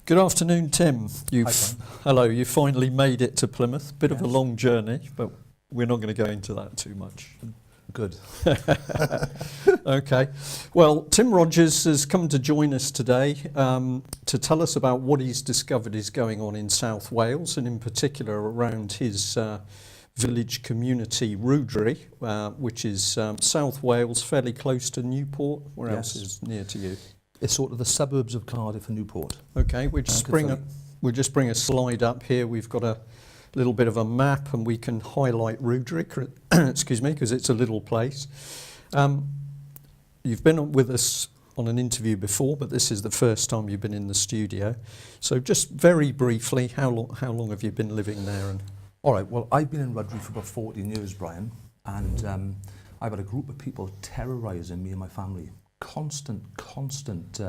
Good afternoon, Tim. Hi, Tom. Hello, you finally made it to Plymouth. Bit of a long journey, but we're not going to go into that too much. Good. Okay. Well, Tim Rogers has come to join us today to tell us about what he's discovered is going on in South Wales, and in particular around his village community, Rhwdry, which is South Wales, fairly close to Newport. Where else is near to you? It's sort of the suburbs of Cardiff and Newport. Okay, we'll just bring a slide up here. We've got a little bit of a map, and we can highlight Rhwdry, excuse me, because it's a little place. You've been with us on an interview before, but this is the first time you've been in the studio. So just very briefly, how long have you been living there? And all right, well, I've been in Rhwdry for about 14 years, Brian, and I've had a group of people terrorising me and my family. Constant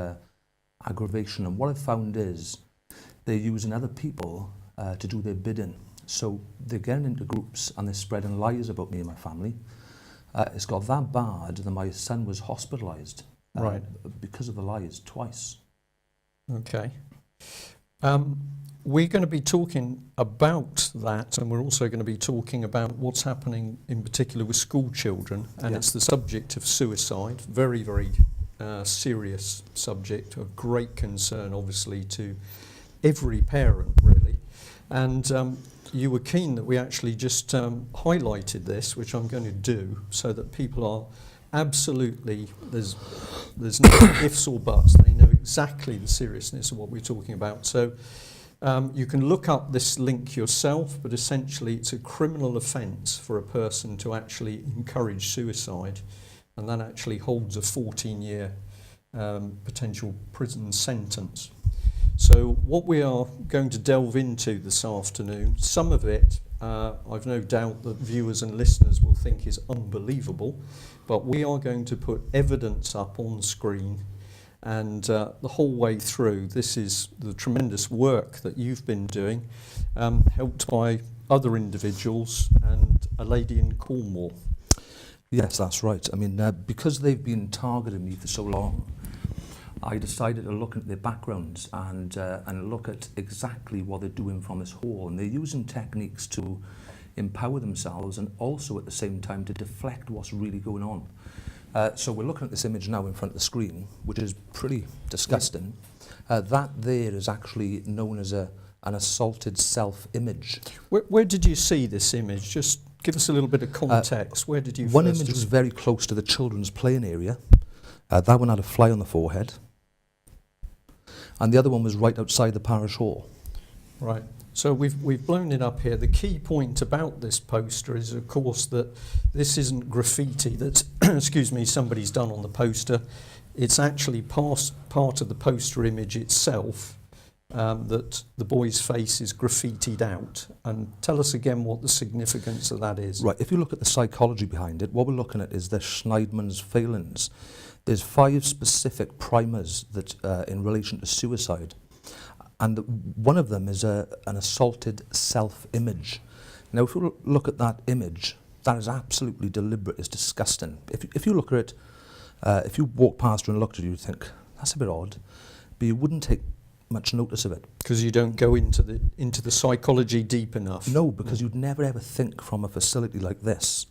aggravation, and what I've found is they're using other people to do their bidding. So they're getting into groups and they're spreading lies about me and my family. It's got that bad that my son was hospitalised because of the lies twice. Okay. We're going to be talking about that, and we're also going to be talking about what's happening in particular with school children, and it's the subject of suicide. Very, very serious subject of great concern, obviously, to every parent, really. And you were keen that we actually just highlighted this, which I'm going to do, so that people are absolutely, there's no ifs or buts. They know exactly the seriousness of what we're talking about. So you can look up this link yourself, but essentially it's a criminal offence for a person to actually encourage suicide, and that actually holds a 14-year potential prison sentence. So what we are going to delve into this afternoon, some of it I've no doubt that viewers and listeners will think is unbelievable, but we are going to put evidence up on screen. And the whole way through, this is the tremendous work that you've been doing, helped by other individuals and a lady in Cornwall. Yes, that's right. I mean, because they've been targeting me for so long, I decided to look at their backgrounds and look at exactly what they're doing from this hall. And they're using techniques to empower themselves and also at the same time to deflect what's really going on. So we're looking at this image now in front of the screen, which is pretty disgusting. That there is actually known as an assaulted self-image. Where did you see this image? Just give us a little bit of context. Where did you One image was very close to the children's playing area. That one had a fly on the forehead. And the other one was right outside the parish hall. Right. So we've blown it up here. The key point about this poster is, of course, that this isn't graffiti that, excuse me, somebody's done on the poster. It's actually part of the poster image itself, that the boy's face is graffitied out. And tell us again what the significance of that is. Right. If you look at the psychology behind it, what we're looking at is the Schneidman's phalanx. There's 5 specific primers that in relation to suicide. And one of them is an assaulted self-image. Now, if you look at that image, that is absolutely deliberate. It's disgusting. If you look at it, if you walk past her and looked at it, you'd think, that's a bit odd. But you wouldn't take much notice of it. Because you don't go into the psychology deep enough. No, because you'd never ever think from a facility like this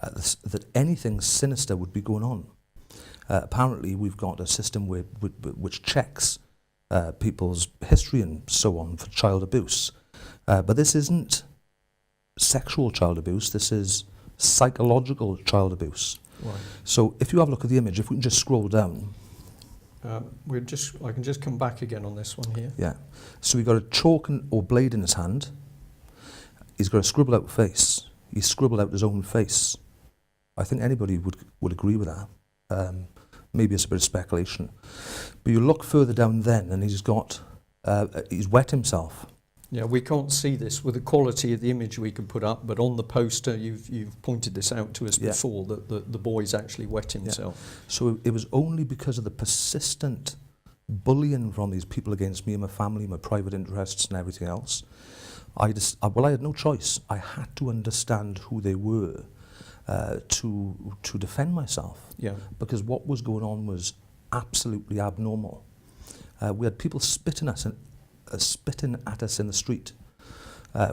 that anything sinister would be going on. Apparently, we've got a system which checks people's history and so on for child abuse. But this isn't sexual child abuse, this is psychological child abuse. Right. So if you have a look at the image, if we can just scroll down. I can just come back again on this one here. Yeah. So we've got a chalk or blade in his hand. He's got a scribbled out face. He's scribbled out his own face. I think anybody would agree with that. Maybe it's a bit of speculation. But you look further down then and he's wet himself. Yeah, we can't see this with the quality of the image we can put up, but on the poster you've pointed this out to us before, that the boy's actually wet himself. Yeah. So it was only because of the persistent bullying from these people against me and my family, my private interests and everything else. I had no choice. I had to understand who they were to defend myself. Yeah. Because what was going on was absolutely abnormal. We had people spitting at us, and spitting at us in the street.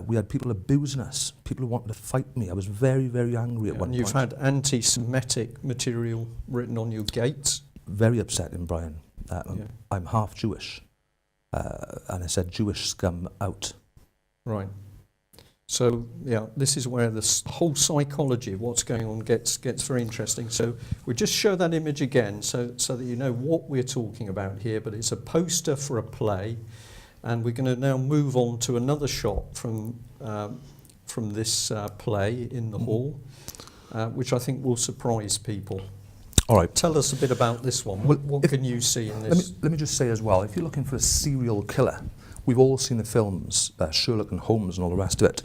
We had people abusing us, people who wanted to fight me. I was very, very angry at one And you've point. had anti-Semitic material written on your gates. Very upsetting, Brian. Yeah. I'm half Jewish, and I said, Jewish scum out. Right. So, yeah, this is where the whole psychology of what's going on gets very interesting. So we'll just show that image again so that you know what we're talking about here. But it's a poster for a play, and we're going to now move on to another shot from this play in the hall, which I think will surprise people. All right. Tell us a bit about this one. Well, What can you see in this? Let me just say as well, if you're looking for a serial killer, we've all seen the films, Sherlock and Holmes and all the rest of it.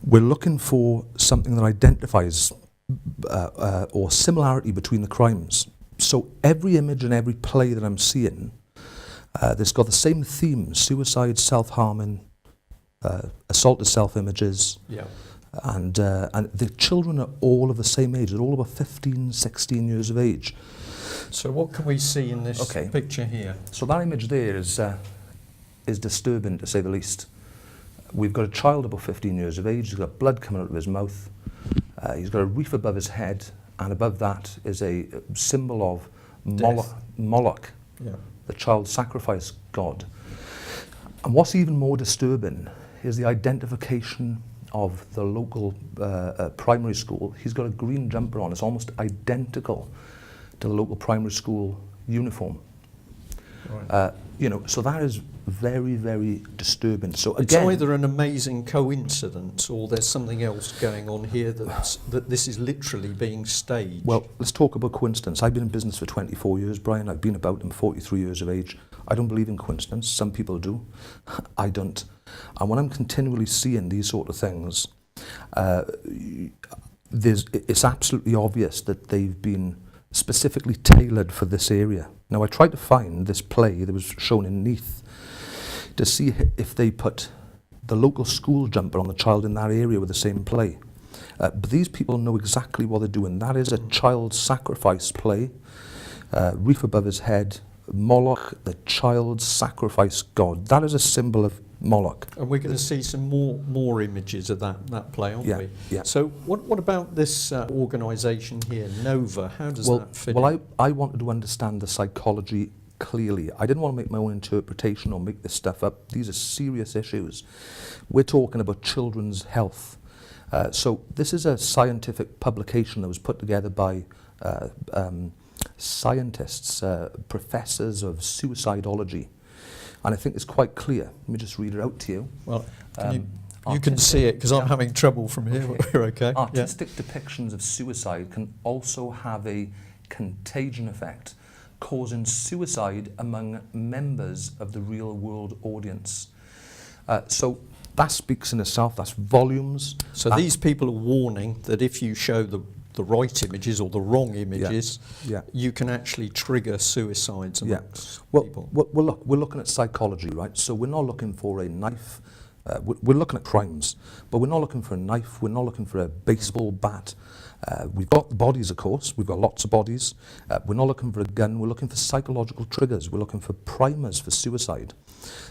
We're looking for something that identifies or similarity between the crimes. So every image and every play that I'm seeing, that's got the same theme: suicide, self-harming, assaulted self-images. Yeah. And the children are all of the same age. They're all about 15, 16 years of age. So what can we see in this Okay. picture here? So that image there is disturbing, to say the least. We've got a child about 15 years of age. He's got blood coming out of his mouth. He's got a reef above his head, and above that is a symbol of Moloch, Yeah. the child sacrifice god. And what's even more disturbing is the identification of the local primary school. He's got a green jumper on. It's almost identical to the local primary school uniform. Right. So that is very, very disturbing. So It's again, either an amazing coincidence or there's something else going on here that this is literally being staged. well, let's talk about coincidence. I've been in business for 24 years, Brian. I've been about. I'm 43 years of age. I don't believe in coincidence. Some people do. I don't. And when I'm continually seeing these sort of things, it's absolutely obvious that they've been specifically tailored for this area. Now, I tried to find this play that was shown in Neath to see if they put the local school jumper on the child in that area with the same play. But these people know exactly what they're doing. That is a child sacrifice play, reef above his head, Moloch, the child sacrifice god. That is a symbol of Moloch. And we're going to see some more images of that play, aren't Yeah, we? yeah. So what about this organisation here, Nova? How does that fit Well, in? I wanted to understand the psychology clearly. I didn't want to make my own interpretation or make this stuff up. These are serious issues. We're talking about children's health. So this is a scientific publication that was put together by scientists, professors of suicidology. And I think it's quite clear. Let me just read it out to you. Well, you can see it because I'm having trouble from here. Okay. We're okay. Artistic depictions of suicide can also have a contagion effect, causing suicide among members of the real world audience. So that speaks in itself. That's volumes. So these people are warning that if you show the right images or the wrong images, Yeah. you can actually trigger suicides amongst people. Well, look, we're looking at psychology, right? So we're not looking for a knife. We're looking at crimes, but we're not looking for a knife. We're not looking for a baseball bat. We've got bodies, of course. We've got lots of bodies. We're not looking for a gun. We're looking for psychological triggers. We're looking for primers for suicide.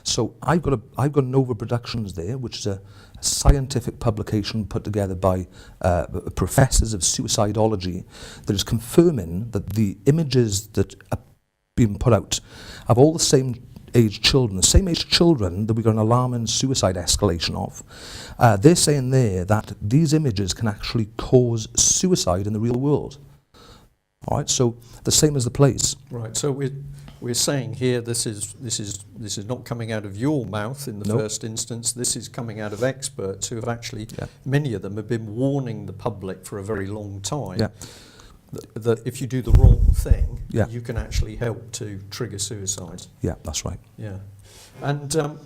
So I've got Nova Productions there, which is a scientific publication put together by professors of suicidology that is confirming that the images that are being put out have all the same age children, the same age children that we got an alarming suicide escalation of. They're saying there that these images can actually cause suicide in the real world. All right, so the same as the plays. Right. So we're saying here this is not coming out of your mouth in the Nope. first instance. This is coming out of experts who have actually, Yeah. many of them have been warning the public for a very long time. Yeah. That if you do the wrong thing, Yeah. you can actually help to trigger suicide. Yeah, that's right. Yeah, and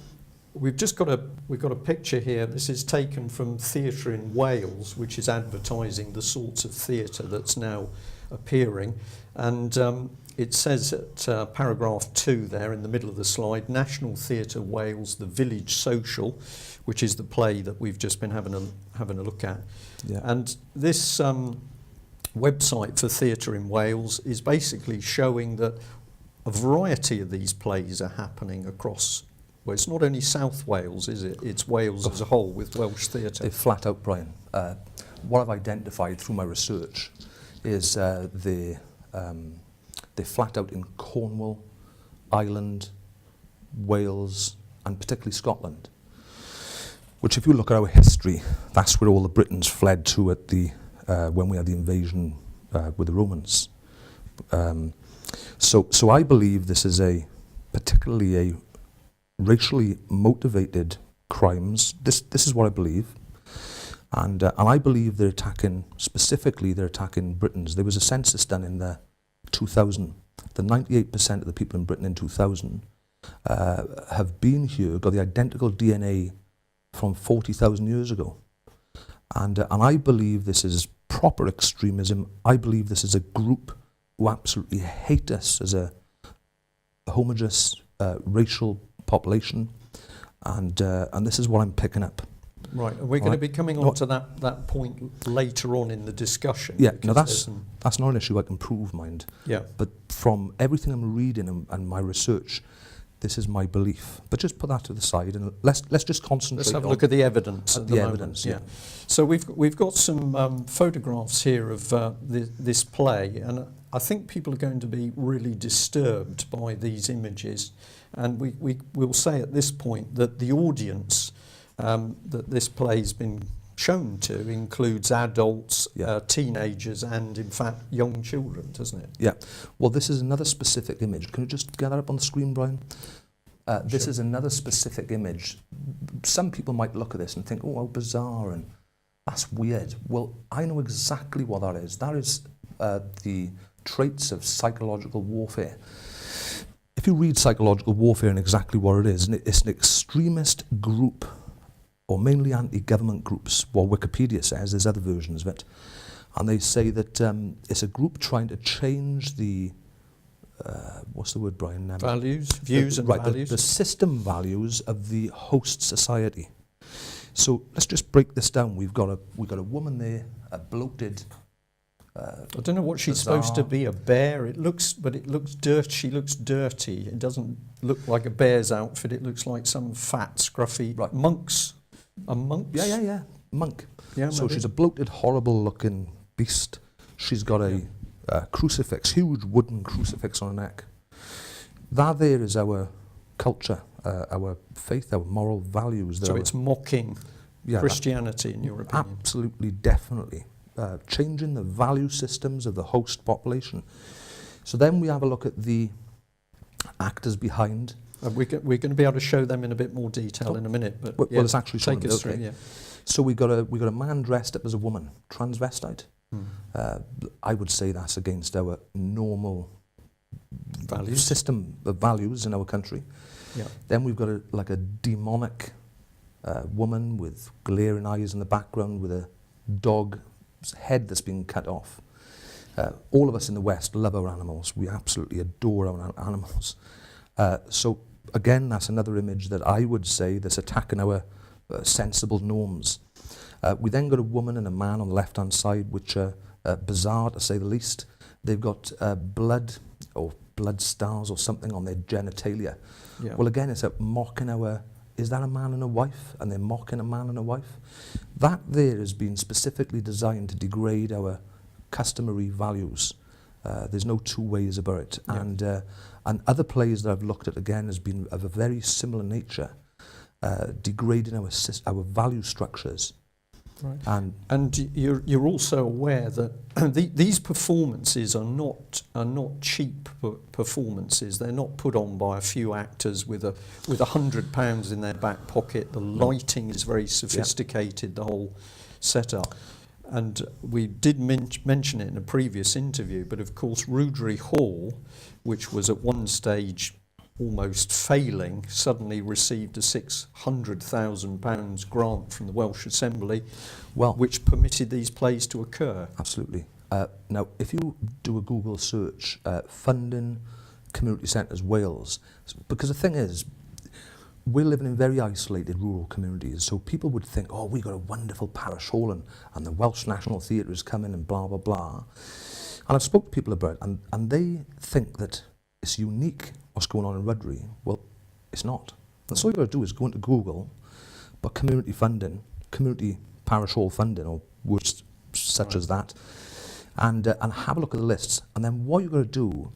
we've got a picture here. This is taken from Theatre in Wales, which is advertising the sorts of theatre that's now appearing, and it says at paragraph 2 there in the middle of the slide, National Theatre Wales, The Village Social, which is the play that we've just been having a look at, Yeah. and this website for Theatre in Wales is basically showing that a variety of these plays are happening across Well, it's not only South Wales, is it? It's Wales as a whole with Welsh theatre. They're flat out, Brian. What I've identified through my research is they're flat out in Cornwall, Ireland, Wales, and particularly Scotland. Which, if you look at our history, that's where all the Britons fled to at the when we had the invasion with the Romans. So I believe this is particularly a racially motivated crimes. This is what I believe, and I believe they're attacking Britons. There was a census done in the 2000. The 98% of the people in Britain in 2000 have been here, got the identical DNA from 40,000 years ago, and I believe this is proper extremism. I believe this is a group who absolutely hate us as a homogeneous racial population, and this is what I'm picking up. Right, and we're going to be coming on to that point later on in the discussion. Yeah, no, that's not an issue I can prove, mind. Yeah. But from everything I'm reading and my research, this is my belief. But just put that to the side and let's just concentrate. Let's have a look at the evidence. At the evidence, moment. Yeah. So we've got some photographs here of this play, and I think people are going to be really disturbed by these images. And we will say at this point that the audience that this play's been shown to includes adults, teenagers, and in fact young children, doesn't it? Yeah. Well, this is another specific image. Can you just get that up on the screen, Brian? This Sure. is another specific image. Some people might look at this and think, oh, how bizarre, and that's weird. Well, I know exactly what that is. That is the traits of psychological warfare. If you read psychological warfare and exactly what it is, it's an extremist group, or mainly anti-government groups. What Wikipedia says, there's other versions of it, and they say that it's a group trying to change the what's the word, Brian? Views and values. The system values of the host society. So let's just break this down. We've got a woman there, a bloated. I don't know what she's supposed to be, a bear. It looks dirty. She looks dirty. It doesn't look like a bear's outfit. It looks like some fat, scruffy monks. A monk? Yeah. Monk. Yeah, so maybe. She's a bloated, horrible-looking beast. She's got a crucifix, huge wooden crucifix on her neck. That there is our culture, our faith, our moral values. So it's mocking Christianity, in your opinion? Absolutely, definitely. Changing the value systems of the host population. So then we have a look at the actors behind. We're going to be able to show them in a bit more detail in a minute. But well, it's actually take us through. Yeah. So we got a man dressed up as a woman, transvestite. I would say that's against our normal values. System of values in our country. Yeah. Then we've got a demonic woman with glaring eyes in the background with a dog's head that's been cut off. All of us in the West love our animals. We absolutely adore our animals. So again, that's another image that I would say that's attacking our sensible norms. We then got a woman and a man on the left-hand side, which are bizarre to say the least. They've got blood stars or something on their genitalia. Yeah. Well, again, it's mocking is that a man and a wife? And they're mocking a man and a wife. That there has been specifically designed to degrade our customary values. There's no two ways about it. Yeah. And other plays that I've looked at, again, has been of a very similar nature, degrading our value structures. Right. And you're also aware that these performances are not cheap performances. They're not put on by a few actors with £100 in their back pocket. The lighting is very sophisticated. The whole setup. And we did mention it in a previous interview, but of course Rewdrey Hall, which was at one stage almost failing, suddenly received a £600,000 grant from the Welsh Assembly, which permitted these plays to occur. Absolutely. Now, if you do a Google search, funding community centres Wales, because the thing is, we're living in very isolated rural communities, so people would think, oh, we've got a wonderful parish hall and the Welsh National Theatre is coming and blah, blah, blah. And I've spoken to people about it, and they think that it's unique what's going on in Rewdrey. Well, it's not. That's all you've got to do is go into Google, but community funding, community parish hall funding, or words such as that, and have a look at the lists. And then what you've got to do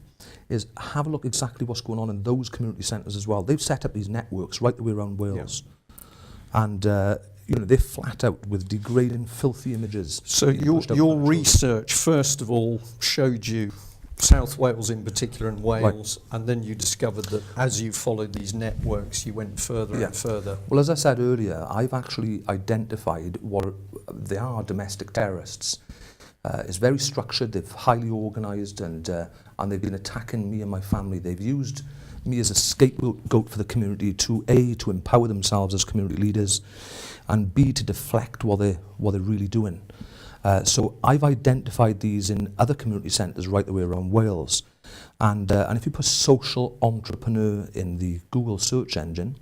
is have a look exactly what's going on in those community centres as well. They've set up these networks right the way around Wales. Yeah. And they're flat out with degrading, filthy images. So your research, first of all, showed you South Wales in particular and Wales, right. And then you discovered that as you followed these networks, you went further and further. Well, as I said earlier, I've actually identified what they are: domestic terrorists. It's very structured, they've highly organised, and they've been attacking me and my family. They've used me as a scapegoat for the community to A, to empower themselves as community leaders, and B, to deflect what they're really doing. So I've identified these in other community centres right the way around Wales. And if you put social entrepreneur in the Google search engine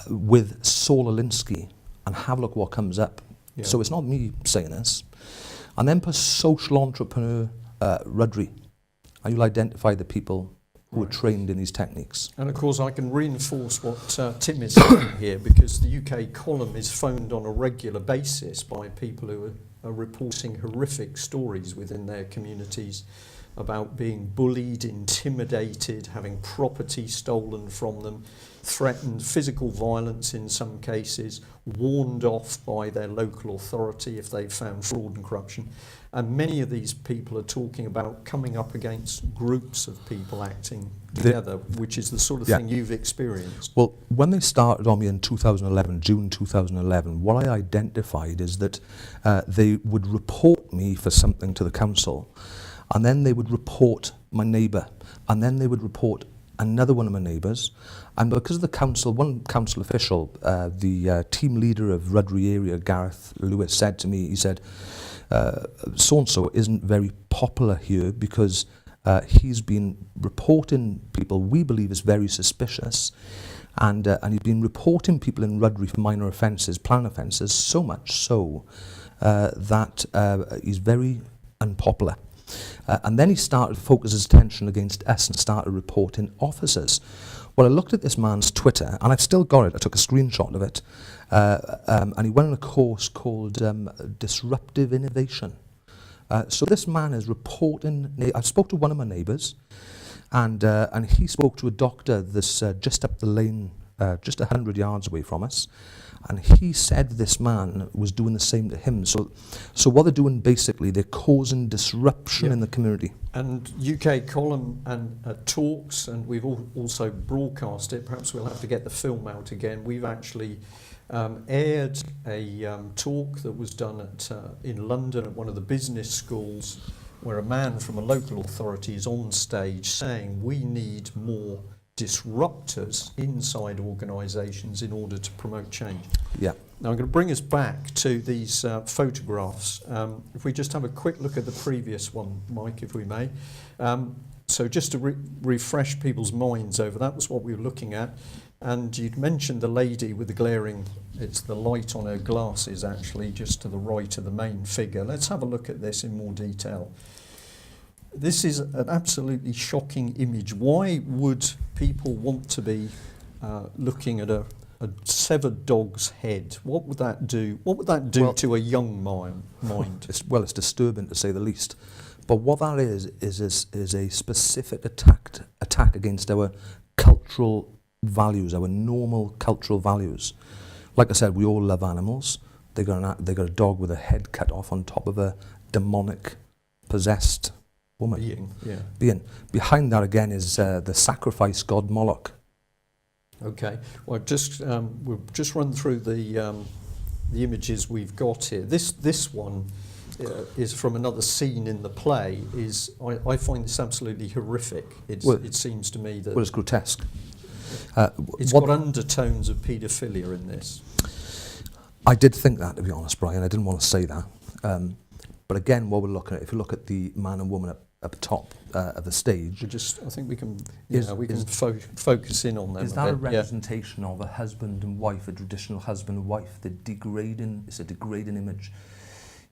with Saul Alinsky, and have a look what comes up. Yeah. So it's not me saying this. And then put social entrepreneur Rudry, and you'll identify the people who are trained in these techniques. And of course I can reinforce what Tim is saying here, because the UK column is phoned on a regular basis by people who are reporting horrific stories within their communities about being bullied, intimidated, having property stolen from them, threatened, physical violence in some cases, warned off by their local authority if they've found fraud and corruption. And many of these people are talking about coming up against groups of people acting together, which is the sort of thing you've experienced. Well, when they started on me in 2011, June 2011, what I identified is that they would report me for something to the council, and then they would report my neighbour, and then they would report another one of my neighbours. And because of the council, one council official, the team leader of Rudry area, Gareth Lewis, said to me, he said, so-and-so isn't very popular here because he's been reporting people we believe is very suspicious, and he's been reporting people in Rudry for minor offences, plan offences, so much so that he's very unpopular. And then he started to focus his attention against us and started reporting officers. Well, I looked at this man's Twitter, and I've still got it. I took a screenshot of it. And he went on a course called Disruptive Innovation. So this man is reporting. I spoke to one of my neighbours, and he spoke to a doctor that's just up the lane, just 100 yards away from us. And he said this man was doing the same to him. So what they're doing, basically, they're causing disruption in the community. And UK column and talks, and we've also broadcast it. Perhaps we'll have to get the film out again. We've actually aired a talk that was done in London at one of the business schools, where a man from a local authority is on stage saying we need more disruptors inside organisations in order to promote change. Yeah. Now I'm going to bring us back to these photographs. If we just have a quick look at the previous one, Mike, if we may. So just to refresh people's minds over, that was what we were looking at. And you'd mentioned the lady with the glaring, it's the light on her glasses actually, just to the right of the main figure. Let's have a look at this in more detail. This is an absolutely shocking image. Why would people want to be looking at a severed dog's head? What would that do? What would that do to a young mind? It's disturbing to say the least. But what that is a specific attack against our cultural values, our normal cultural values. Like I said, we all love animals. They got a dog with a head cut off on top of a demonic, possessed woman. Being. Behind that again is the sacrifice god Moloch. Okay. Well, we'll just run through the images we've got here. This one is from another scene in the play. I find this absolutely horrific. It seems to me that it's grotesque. It's got undertones of paedophilia in this. I did think that, to be honest, Brian. I didn't want to say that. But again, what we're looking at, if you look at the man and woman at the top of the stage, I think we can focus in on them. Is that a representation of a husband and wife, a traditional husband and wife? It's a degrading image.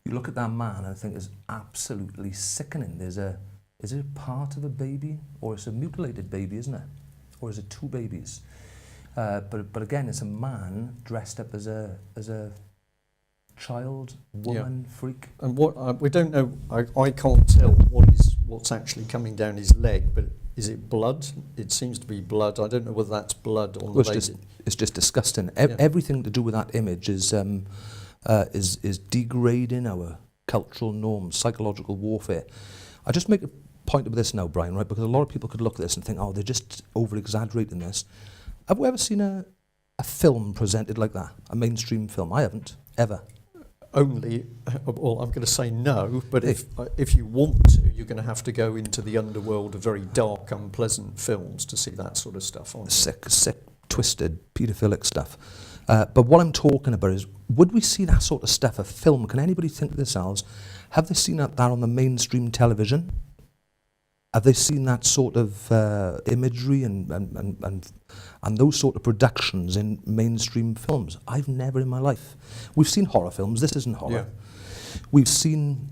You look at that man, and I think it's absolutely sickening. Is it part of a baby, or it's a mutilated baby, isn't it? Or is it two babies? But again, it's a man dressed up as a child, woman, freak. And what we don't know, I can't tell what's actually coming down his leg, but is it blood? It seems to be blood. I don't know whether that's blood on the lady. It's just disgusting. Yeah. Everything to do with that image is degrading our cultural norms, psychological warfare. I just make a point of this now, Brian, right? Because a lot of people could look at this and think, oh, they're just over-exaggerating this. Have we ever seen a film presented like that? A mainstream film? I haven't, ever. Only, well, I'm going to say no, but if you want to, you're going to have to go into the underworld of very dark, unpleasant films to see that sort of stuff on. Sick, twisted, paedophilic stuff. But what I'm talking about is, would we see that sort of stuff, a film? Can anybody think to themselves, have they seen that on the mainstream television? Have they seen that sort of imagery and those sort of productions in mainstream films? I've never in my life. We've seen horror films. This isn't horror. Yeah. We've seen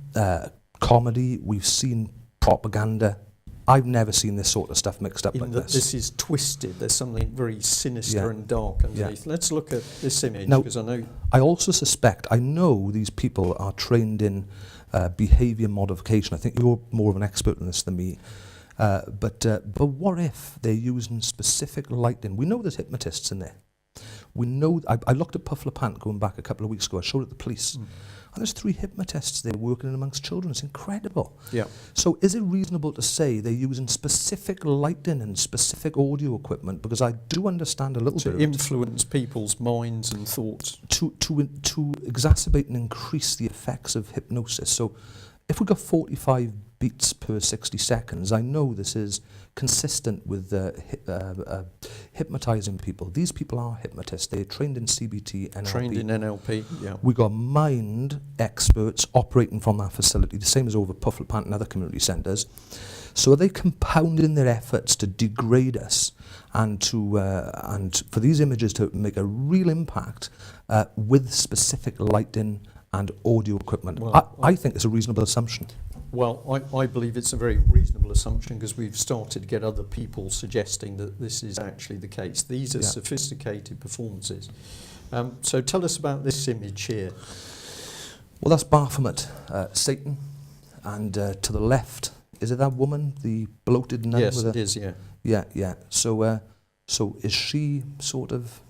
comedy. We've seen propaganda. I've never seen this sort of stuff mixed up like this. This is twisted. There's something very sinister and dark underneath. Yeah. Let's look at this image, because I know... I also suspect, I know these people are trained in behaviour modification. I think you're more of an expert in this than me. But what if they're using specific lighting? We know there's hypnotists in there. We know... I looked at Puff LePant going back a couple of weeks ago. I showed it to the police. And there's 3 hypnotists there working in amongst children. It's incredible. Yeah. So is it reasonable to say they're using specific lighting and specific audio equipment? Because I do understand a little bit to influence people's minds and thoughts. To exacerbate and increase the effects of hypnosis. So if we got 45 beats per 60 seconds, I know this is consistent with hypnotizing people. These people are hypnotists. They're trained in CBT, NLP. Trained in NLP, yeah. We got mind experts operating from that facility, the same as over Puff LePant and other community centres. So are they compounding their efforts to degrade us and for these images to make a real impact with specific lighting and audio equipment? Well, I think it's a reasonable assumption. Well, I believe it's a very reasonable assumption, because we've started to get other people suggesting that this is actually the case. These are sophisticated performances. So tell us about this image here. Well, that's Baphomet, Satan, and to the left, is it that woman, the bloated nun? Yes, it is, yeah. Yeah. So is she sort of...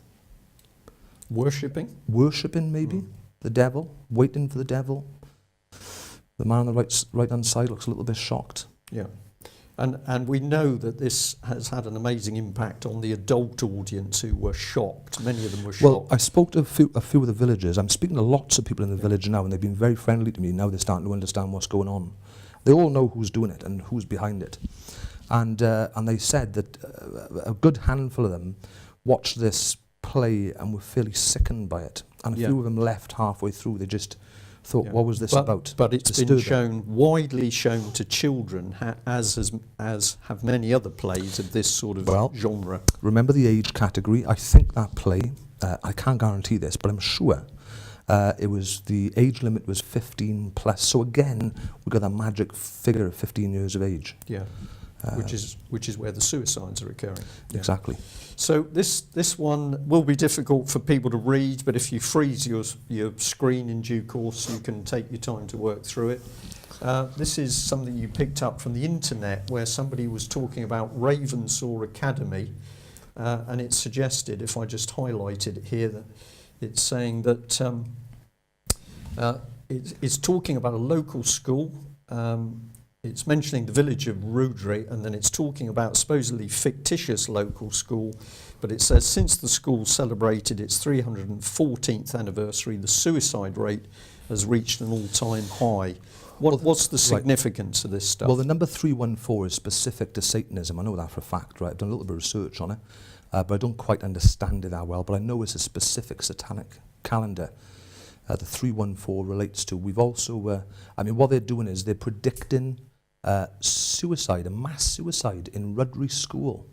Worshipping, maybe, the devil, waiting for the devil? The man on the right-hand side looks a little bit shocked. Yeah. And we know that this has had an amazing impact on the adult audience who were shocked. Many of them were shocked. Well, I spoke to a few of the villagers. I'm speaking to lots of people in the village now, and they've been very friendly to me. Now they're starting to understand what's going on. They all know who's doing it and who's behind it. And they said that a good handful of them watched this play and were fairly sickened by it. And a few of them left halfway through. They just thought, what was this about? But it's been widely shown to children, as have many other plays of this sort of genre. Remember the age category? I think that play, I can't guarantee this, but I'm sure the age limit was 15 plus. So again, we've got that magic figure of 15 years of age. Yeah, which is where the suicides are occurring. Yeah. Exactly. So this one will be difficult for people to read, but if you freeze your screen in due course, you can take your time to work through it. This is something you picked up from the internet, where somebody was talking about Ravensor Academy, and it suggested, if I just highlighted it here, that it's saying that it's talking about a local school. It's mentioning the village of Rudry, and then it's talking about supposedly fictitious local school. But it says, since the school celebrated its 314th anniversary, the suicide rate has reached an all-time high. What's the significance of this stuff? Well, the number 314 is specific to Satanism. I know that for a fact, right? I've done a little bit of research on it, but I don't quite understand it that well. But I know it's a specific satanic calendar. The 314 relates to. We've also, what they're doing is they're predicting suicide, a mass suicide in Rudry School.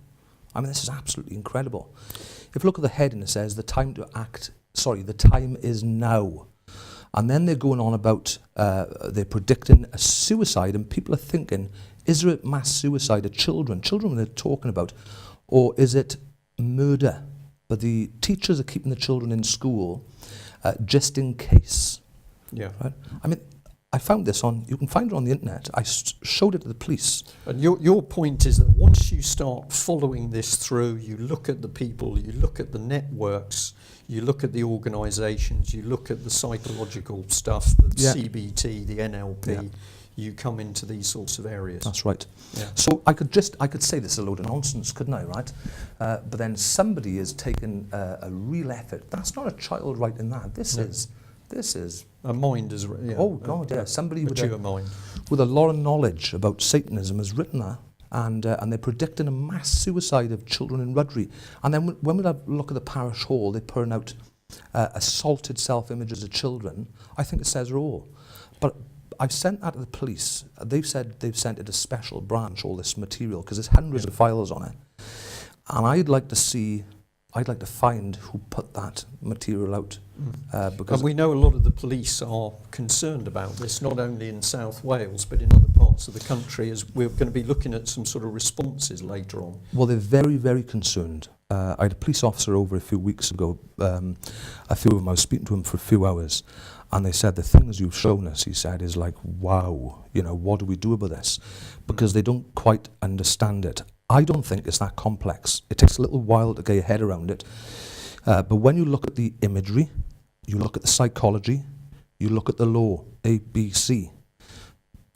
I mean, this is absolutely incredible. If you look at the heading, it says, the time is now. And then they're going on about, they're predicting a suicide, and people are thinking, is there a mass suicide of children they're talking about, or is it murder? but the teachers are keeping the children in school just in case. Yeah. Right? I mean, I found this you can find it on the internet. I showed it to the police. And your point is that once you start following this through, you look at the people, you look at the networks, you look at the organisations, you look at the psychological stuff, the Yeah. CBT, the NLP, Yeah. you come into these sorts of areas. That's right. Yeah. So I could say this is a load of nonsense, couldn't I, right? But then somebody has taken a real effort. That's not a child writing that. This is A mind is, yeah. oh God, yeah. Somebody Mature mind. with a lot of knowledge about Satanism has written that, and they're predicting a mass suicide of children in Rudbury. And then when we look at the parish hall, they're putting out assaulted self-images of children. I think it says it all. But I've sent that to the police. They've said they've sent it a special branch, all this material, because there's hundreds of files on it. And I'd like to find who put that material out. Because And we know a lot of the police are concerned about this, not only in South Wales, but in other parts of the country, as we're going to be looking at some sort of responses later on. well, they're very, very concerned. I had a police officer over a few weeks ago. A few of them, I was speaking to him for a few hours, and they said, the things you've shown us, he said, is like, wow, what do we do about this? Because they don't quite understand it. I don't think it's that complex. It takes a little while to get your head around it. But when you look at the imagery, you look at the psychology, you look at the law, A, B, C,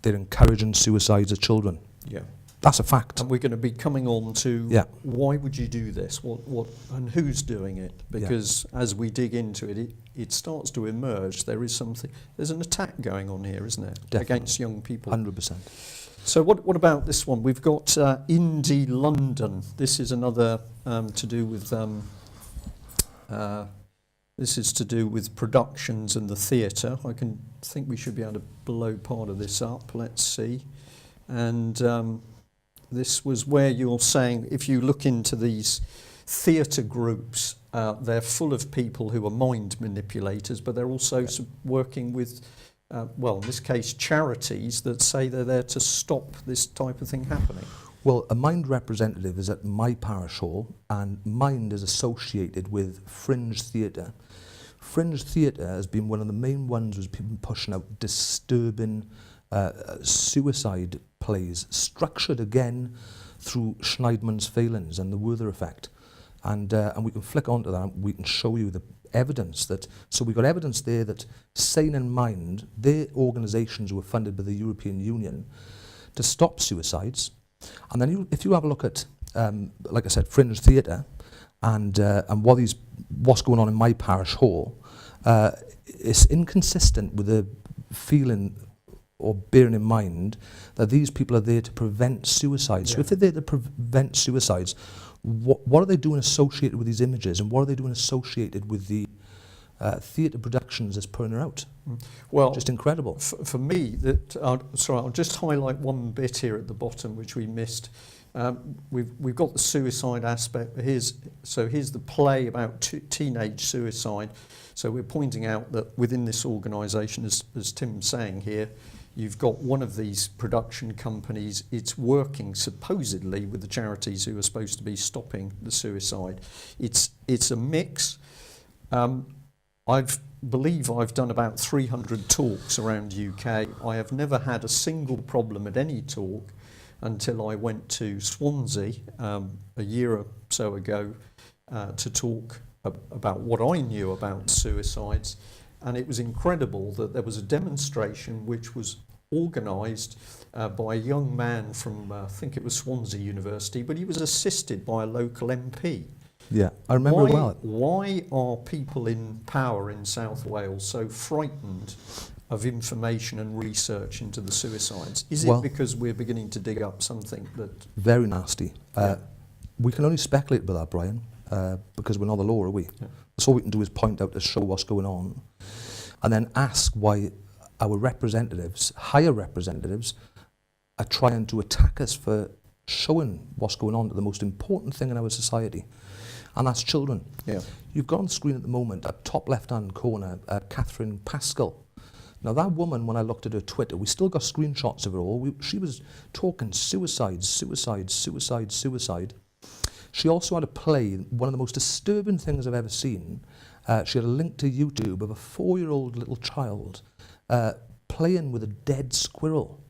they're encouraging suicides of children. Yeah. That's a fact. And we're going to be coming on to Yeah. why would you do this? What and who's doing it? Because as we dig into it, it starts to emerge. There's an attack going on here, isn't there? Definitely. Against young people. 100%. So what about this one? We've got Indie London. This is another to do with this is to do with productions and the theatre. I think we should be able to blow part of this up. Let's see. And this was where you're saying if you look into these theatre groups, they're full of people who are mind manipulators, but they're also working with in this case, charities that say they're there to stop this type of thing happening. Well, a Mind representative is at my parish hall, and Mind is associated with Fringe Theatre. Fringe Theatre has been one of the main ones who's been pushing out disturbing suicide plays, structured again through Schneidman's failings and the Werther effect. And we can flick onto that, and we can show you the evidence so we've got evidence there that Sane and Mind, their organisations were funded by the European Union to stop suicides. And then if you have a look at, like I said, Fringe Theatre and what's going on in my parish hall, it's inconsistent with the feeling or bearing in mind that these people are there to prevent suicides. So if they're there to prevent suicides, what are they doing associated with these images, and what are they doing associated with the theatre productions that's putting her out? Well, just incredible. For me, I'll just highlight one bit here at the bottom which we missed. We've got the suicide aspect. Here's the play about teenage suicide. So we're pointing out that within this organisation, as Tim's saying here, you've got one of these production companies. It's working supposedly with the charities who are supposed to be stopping the suicide. It's a mix. I believe I've done about 300 talks around UK. I have never had a single problem at any talk until I went to Swansea a year or so ago to talk about what I knew about suicides. And it was incredible that there was a demonstration which was organised by a young man from, I think it was Swansea University, but he was assisted by a local MP. Yeah, I remember it well. Why are people in power in South Wales so frightened of information and research into the suicides? Is it because we're beginning to dig up something that... Very nasty. We can only speculate about that, Brian, because we're not the law, are we? Yeah. So all we can do is point out to show what's going on, and then ask why our representatives, higher representatives, are trying to attack us for showing what's going on to the most important thing in our society, and that's children. Yeah. You've got on the screen at the moment, at top left-hand corner, Catherine Pascal. Now that woman, when I looked at her Twitter, we still got screenshots of her all. She was talking suicide. She also had a play, one of the most disturbing things I've ever seen. She had a link to YouTube of a 4-year-old little child playing with a dead squirrel.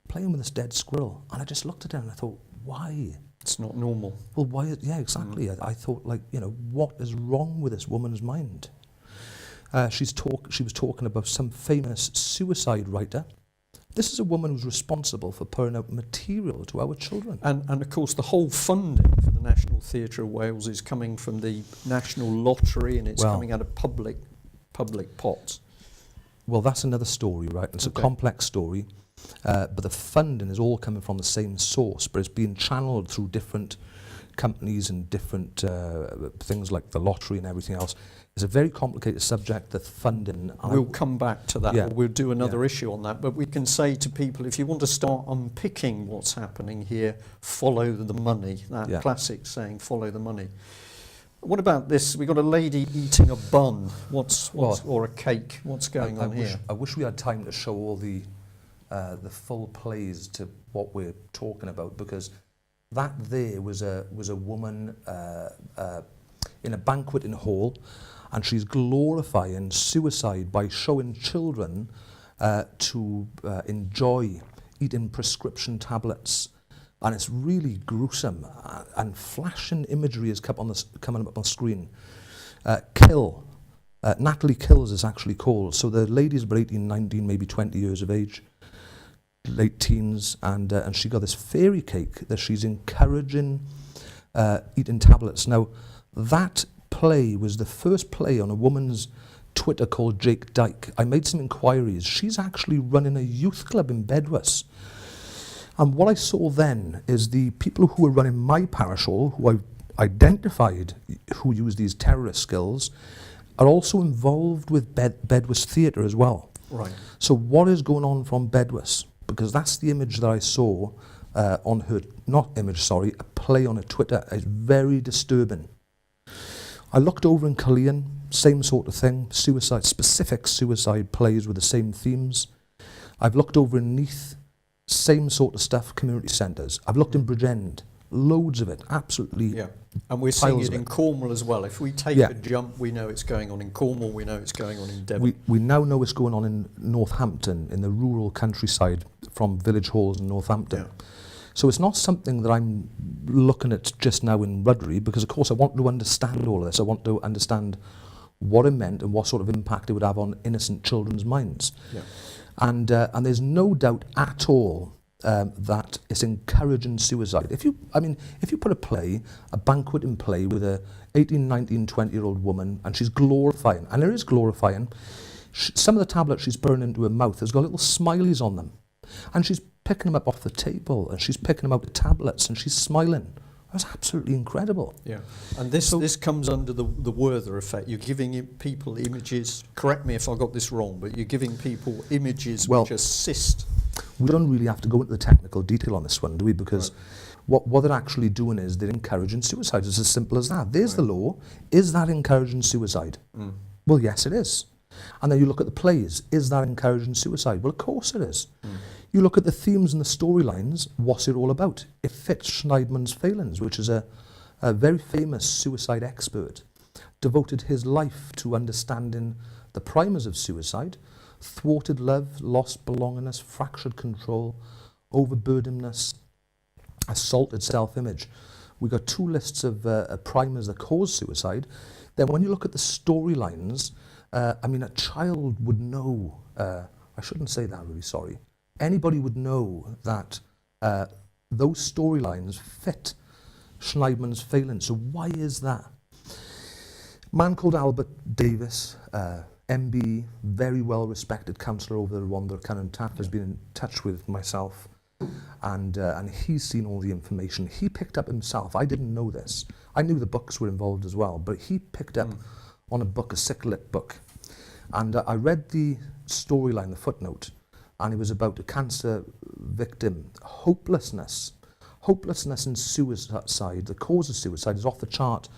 Playing with this dead squirrel. And I just looked at her and I thought, why? It's not normal. Well, why? Yeah, exactly. I thought, like, you know, what is wrong with this woman's mind? She was talking about some famous suicide writer. This is a woman who's responsible for putting out material to our children. And of course, the whole funding for the National Theatre of Wales is coming from the National Lottery, and it's coming out of public pots. Well, that's another story, right? It's a complex story, but the funding is all coming from the same source, but it's being channeled through different companies and different things like the lottery and everything else. It's a very complicated subject, the funding. We'll come back to that, Yeah. or we'll do another issue on that, but we can say to people, if you want to start unpicking what's happening here, follow the money, that classic saying, follow the money. What about this? We've got a lady eating a bun, or a cake. What's going on here? I wish we had time to show all the full plays to what we're talking about, because that there was a woman in a banqueting hall, and she's glorifying suicide by showing children to enjoy eating prescription tablets. And it's really gruesome. And flashing imagery is coming up on the screen. Kill. Natalie Kills is actually called. So the lady's about 18, 19, maybe 20 years of age, late teens, and she got this fairy cake that she's encouraging eating tablets. Now, that play was the first play on a woman's Twitter called Jake Dyke. I made some inquiries. She's actually running a youth club in Bedwas. And what I saw then is the people who were running my parish hall, who I identified who use these terrorist skills, are also involved with Bedwas Theatre as well. Right. So what is going on from Bedwas? Because that's the image that I saw on her, a play on her Twitter. It's very disturbing. I looked over in Cullinan, same sort of thing, specific suicide plays with the same themes. I've looked over in Neath, same sort of stuff, community centres. I've looked in Bridgend, loads of it, absolutely. Yeah, and we're seeing it in Cornwall as well. If we take a jump, we know it's going on in Cornwall, we know it's going on in Devon. We now know it's going on in Northampton, in the rural countryside, from village halls in Northampton. Yeah. So it's not something that I'm looking at just now in Rudbury, because of course I want to understand all of this. I want to understand what it meant and what sort of impact it would have on innocent children's minds. Yeah. And there's no doubt at all that it's encouraging suicide. If you put a banqueting play with a 18, 19, 20-year-old woman, and she's glorifying, and there is glorifying, some of the tablets she's putting into her mouth has got little smileys on them. And she's picking them up off the table, and she's picking them out of tablets, and she's smiling. That's absolutely incredible. Yeah, and this comes under the Werther effect. You're giving people images. Correct me if I got this wrong, but you're giving people images which assist. We don't really have to go into the technical detail on this one, do we? Because what they're actually doing is they're encouraging suicide. It's as simple as that. There's the law. Is that encouraging suicide? Well, yes, it is. And then you look at the plays. Is that encouraging suicide? Well, of course it is. You look at the themes and the storylines, what's it all about? It fits Schneidman's Phalanx, which is a very famous suicide expert, devoted his life to understanding the primers of suicide: thwarted love, lost belongingness, fractured control, overburdenedness, assaulted self-image. We got 2 lists of primers that cause suicide. Then when you look at the storylines, a child would know, I shouldn't say that, really sorry. Anybody would know that those storylines fit Schneidman's Phalanx. So why is that? A man called Albert Davis, MB, very well-respected councillor over the Rhondda Cynon Taf, has been in touch with myself, and he's seen all the information. He picked up himself. I didn't know this. I knew the books were involved as well, but he picked up on a book, a sick-lit book, and I read the storyline, the footnote, and it was about a cancer victim. Hopelessness and suicide, the cause of suicide is off the chart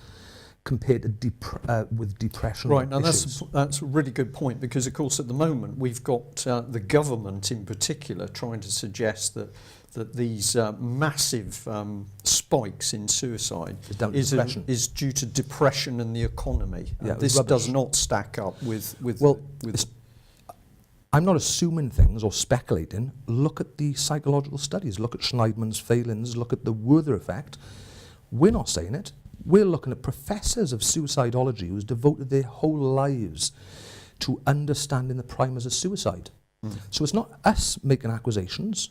compared to with depression Right, now issues. that's a really good point, because of course at the moment we've got the government in particular trying to suggest that these massive spikes in suicide It's down to depression. is due to depression and the economy. Yeah, it was This rubbish. does not stack up with Well, with I'm not assuming things or speculating. Look at the psychological studies. Look at Schneidman's failings. Look at the Werther effect. We're not saying it. We're looking at professors of suicidology who's devoted their whole lives to understanding the primers of suicide. So it's not us making accusations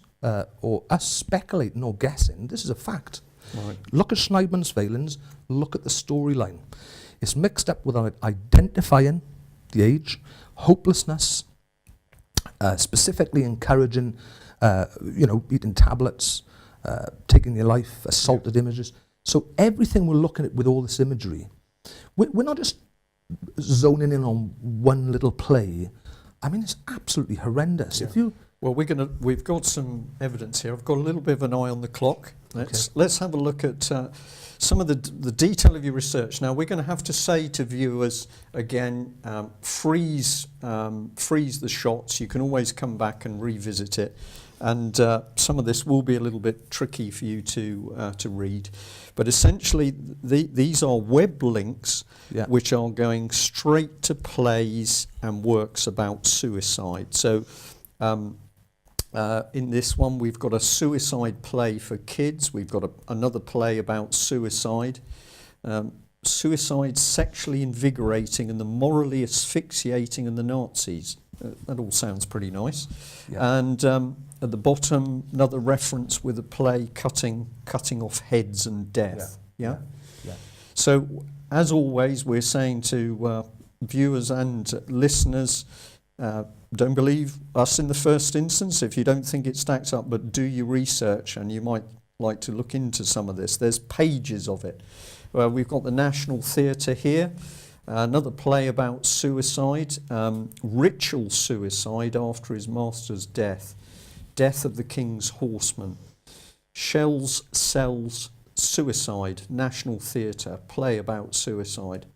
or us speculating or guessing. This is a fact. Right. Look at Schneidman's failings. Look at the storyline. It's mixed up with identifying the age, hopelessness, specifically encouraging, eating tablets, taking your life, assaulted images. So everything we're looking at with all this imagery, we're not just zoning in on one little play. I mean, it's absolutely horrendous. Yeah. If you Well, we've got some evidence here. I've got a little bit of an eye on the clock. Let's have a look at some of the detail of your research. Now, we're going to have to say to viewers again, freeze the shots. You can always come back and revisit it, and some of this will be a little bit tricky for you to read. But essentially, these are web links which are going straight to plays and works about suicide. So. In this one, we've got a suicide play for kids. We've got another play about suicide. Suicide, sexually invigorating and the morally asphyxiating and the Nazis. That all sounds pretty nice. Yeah. And at the bottom, another reference with a play cutting off heads and death. Yeah? Yeah. So, as always, we're saying to viewers and listeners, don't believe us in the first instance if you don't think it stacks up, but do your research, and you might like to look into some of this. There's pages of it. We've got the National Theatre here, another play about suicide, ritual suicide after his master's death, death of the King's Horseman, Shells Sells Suicide, National Theatre, play about suicide.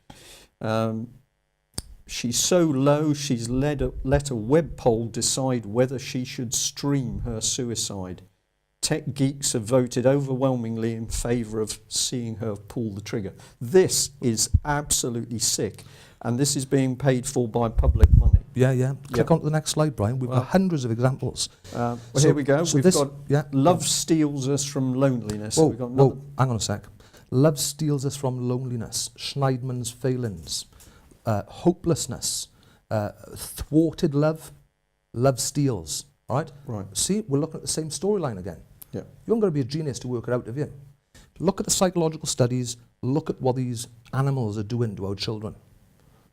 She's so low, she's let a web poll decide whether she should stream her suicide. Tech geeks have voted overwhelmingly in favour of seeing her pull the trigger. This is absolutely sick, and this is being paid for by public money. Yeah. Click on to the next slide, Brian. We've got hundreds of examples. Here we go. So We've got love steals us from loneliness. Whoa, We've got another. hang on a sec. Love steals us from loneliness. Schneidman's failings. Hopelessness, thwarted love, love steals. Right? See, we're looking at the same storyline again. Yeah. You haven't got to be a genius to work it out, have you? Look at the psychological studies. Look at what these animals are doing to our children.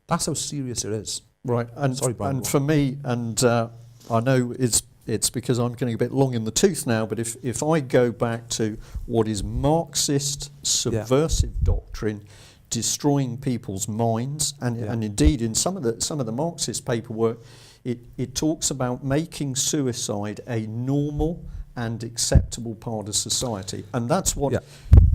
That's how serious it is. Right. And, Sorry, Brian. and for me, and I know it's because I'm getting a bit long in the tooth now, but if I go back to what is Marxist subversive doctrine, destroying people's minds, and indeed in some of the Marxist paperwork, it talks about making suicide a normal and acceptable part of society, and that's what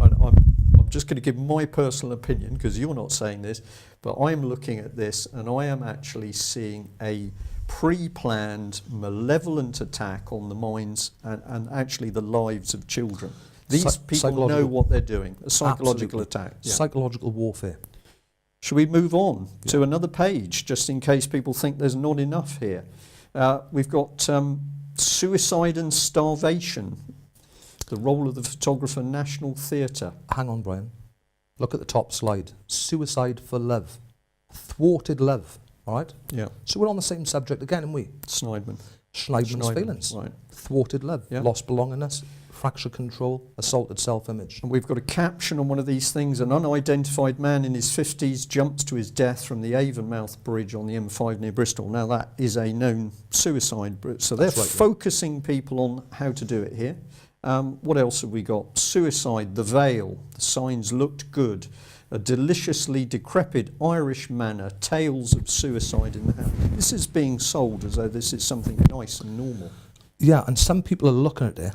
I'm just going to give my personal opinion, because you're not saying this, but I'm looking at this and I am actually seeing a pre-planned malevolent attack on the minds and actually the lives of children. These people know what they're doing. A psychological attack. Yeah. Psychological warfare. Should we move on to another page, just in case people think there's not enough here? We've got suicide and starvation, the role of the photographer, National Theatre. Hang on, Brian. Look at the top slide. Suicide for love. Thwarted love. All right? Yeah. So we're on the same subject again, aren't we? Schneidman's failings. Right. Thwarted love. Yeah. Lost belongingness. Fractured control, assaulted self-image. And we've got a caption on one of these things: an unidentified man in his 50s jumped to his death from the Avonmouth Bridge on the M5 near Bristol. Now that is a known suicide, so they're focusing people on how to do it here. What else have we got? Suicide, the veil, the signs looked good, a deliciously decrepit Irish manor, tales of suicide in the house. This is being sold as though this is something nice and normal. Yeah, and some people are looking at it.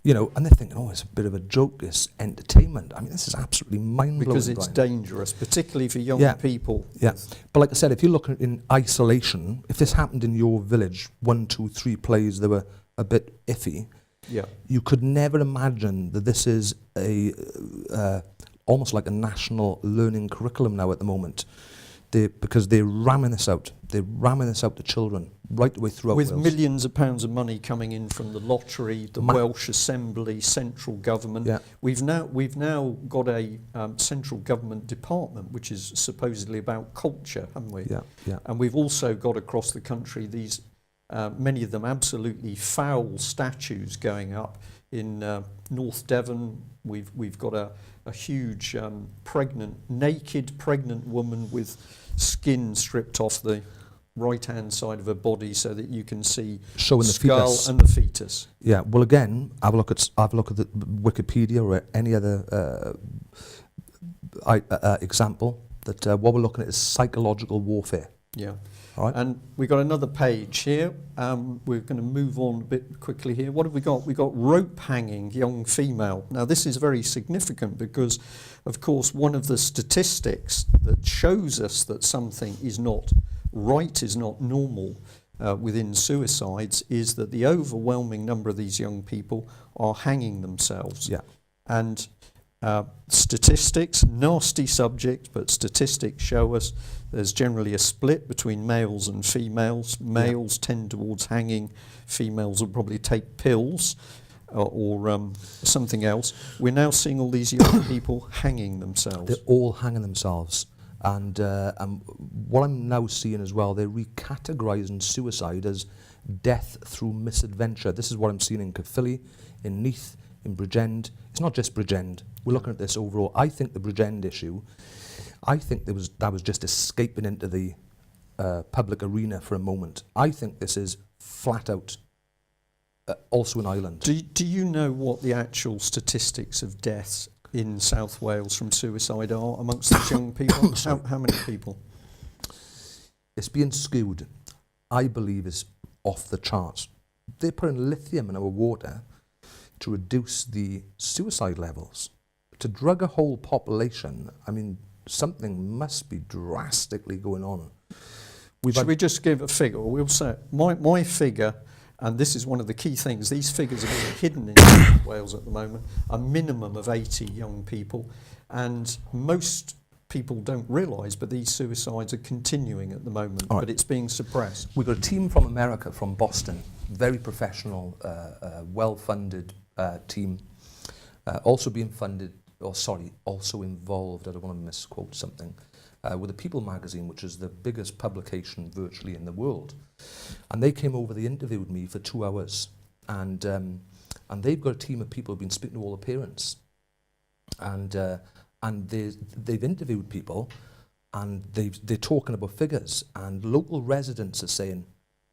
You know, and they're thinking, oh, it's a bit of a joke, it's entertainment. I mean, this is absolutely mind-blowing. Because it's Brian. dangerous, particularly for young Yeah. people. Yeah, but like I said, if you look at it in isolation, if this happened in your village, 1, 2, 3 plays that were a bit iffy, Yeah. you could never imagine that this is a almost like a national learning curriculum now at the moment. Because they're ramming this out. They're ramming this out to children right the way throughout With Wales. millions of pounds of money coming in from the lottery, the Welsh Assembly, central government. Yeah. We've now got a central government department which is supposedly about culture, haven't we? Yeah, yeah. And we've also got across the country these, many of them absolutely foul statues going up. In North Devon, we've got a huge naked pregnant woman with skin stripped off the right-hand side of her body so that you can see Showing the skull fetus. and the fetus. Yeah, well, again, have a look at the Wikipedia or any other example that what we're looking at is psychological warfare. Yeah. All right. And we've got another page here. We're going to move on a bit quickly here. What have we got? We've got rope hanging young female. Now, this is very significant because, of course, one of the statistics that shows us that something is not right, is not normal within suicides, is that the overwhelming number of these young people are hanging themselves. Yeah. And statistics, nasty subject, but statistics show us there's generally a split between males and females. Males tend towards hanging, females will probably take pills or something else. We're now seeing all these young people hanging themselves. They're all hanging themselves. And what I'm now seeing as well, they're recategorising suicide as death through misadventure. This is what I'm seeing in Caerphilly, in Neath, in Bridgend. It's not just Bridgend. We're looking at this overall. I think the Bridgend issue, I think that was just escaping into the public arena for a moment. I think this is flat out also in Ireland. Do you know what the actual statistics of deaths in South Wales from suicide are amongst these young people? How many people? It's being skewed. I believe is off the charts. They're putting lithium in our water to reduce the suicide levels. To drug a whole population, I mean, something must be drastically going on. Should we just give a figure? We'll say my figure, and this is one of the key things, these figures are being hidden in Wales at the moment, a minimum of 80 young people, and most people don't realise, but these suicides are continuing at the moment, but it's being suppressed. We've got a team from America, from Boston, very professional, well-funded team, also being funded, also involved, I don't want to misquote something, with the People magazine, which is the biggest publication virtually in the world. And they came over, they interviewed me for 2 hours, and they've got a team of people who've been speaking to all the parents. And they've interviewed people, and they're talking about figures, and local residents are saying,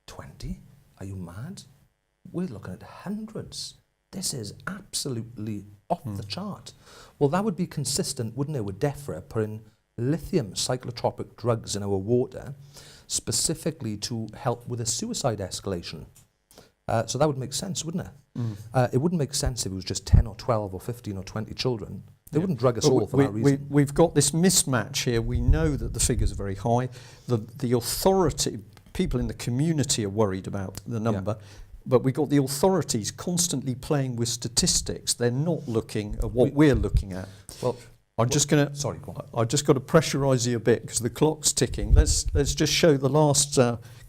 20? Are you mad? We're looking at hundreds. This is absolutely off the chart. Well, that would be consistent, wouldn't it, with DEFRA putting lithium cyclotropic drugs in our water, specifically to help with a suicide escalation. So that would make sense, wouldn't it? It wouldn't make sense if it was just 10 or 12 or 15 or 20 children. They wouldn't drug us all for that reason. We've got this mismatch here. We know that the figures are very high. The authority, people in the community are worried about the number. Yeah. But we've got the authorities constantly playing with statistics. They're not looking at what we're looking at. Well, I'm just going to. Sorry, go on. I've just got to pressurise you a bit because the clock's ticking. Let's just show the last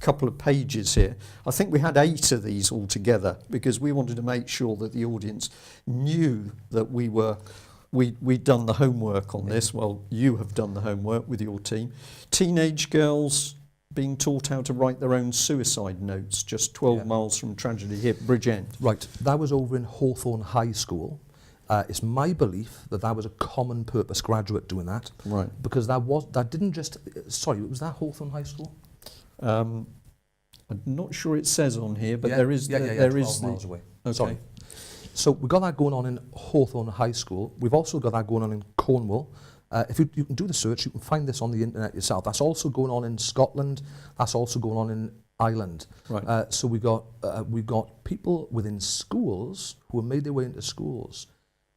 couple of pages here. I think we had 8 of these all together because we wanted to make sure that the audience knew that we'd done the homework on this. Well, you have done the homework with your team. Teenage girls being taught how to write their own suicide notes, just 12 miles from tragedy here, Bridgend. Right, that was over in Hawthorne High School. It's my belief that was a common purpose graduate doing that. Right. Because that didn't just, sorry, was that Hawthorne High School? I'm not sure it says on here, but there is. There is 12 miles away. Okay. Sorry. So we've got that going on in Hawthorne High School. We've also got that going on in Cornwall. If you can do the search, you can find this on the internet yourself. That's also going on in Scotland. That's also going on in island. Right. So we got people within schools who have made their way into schools,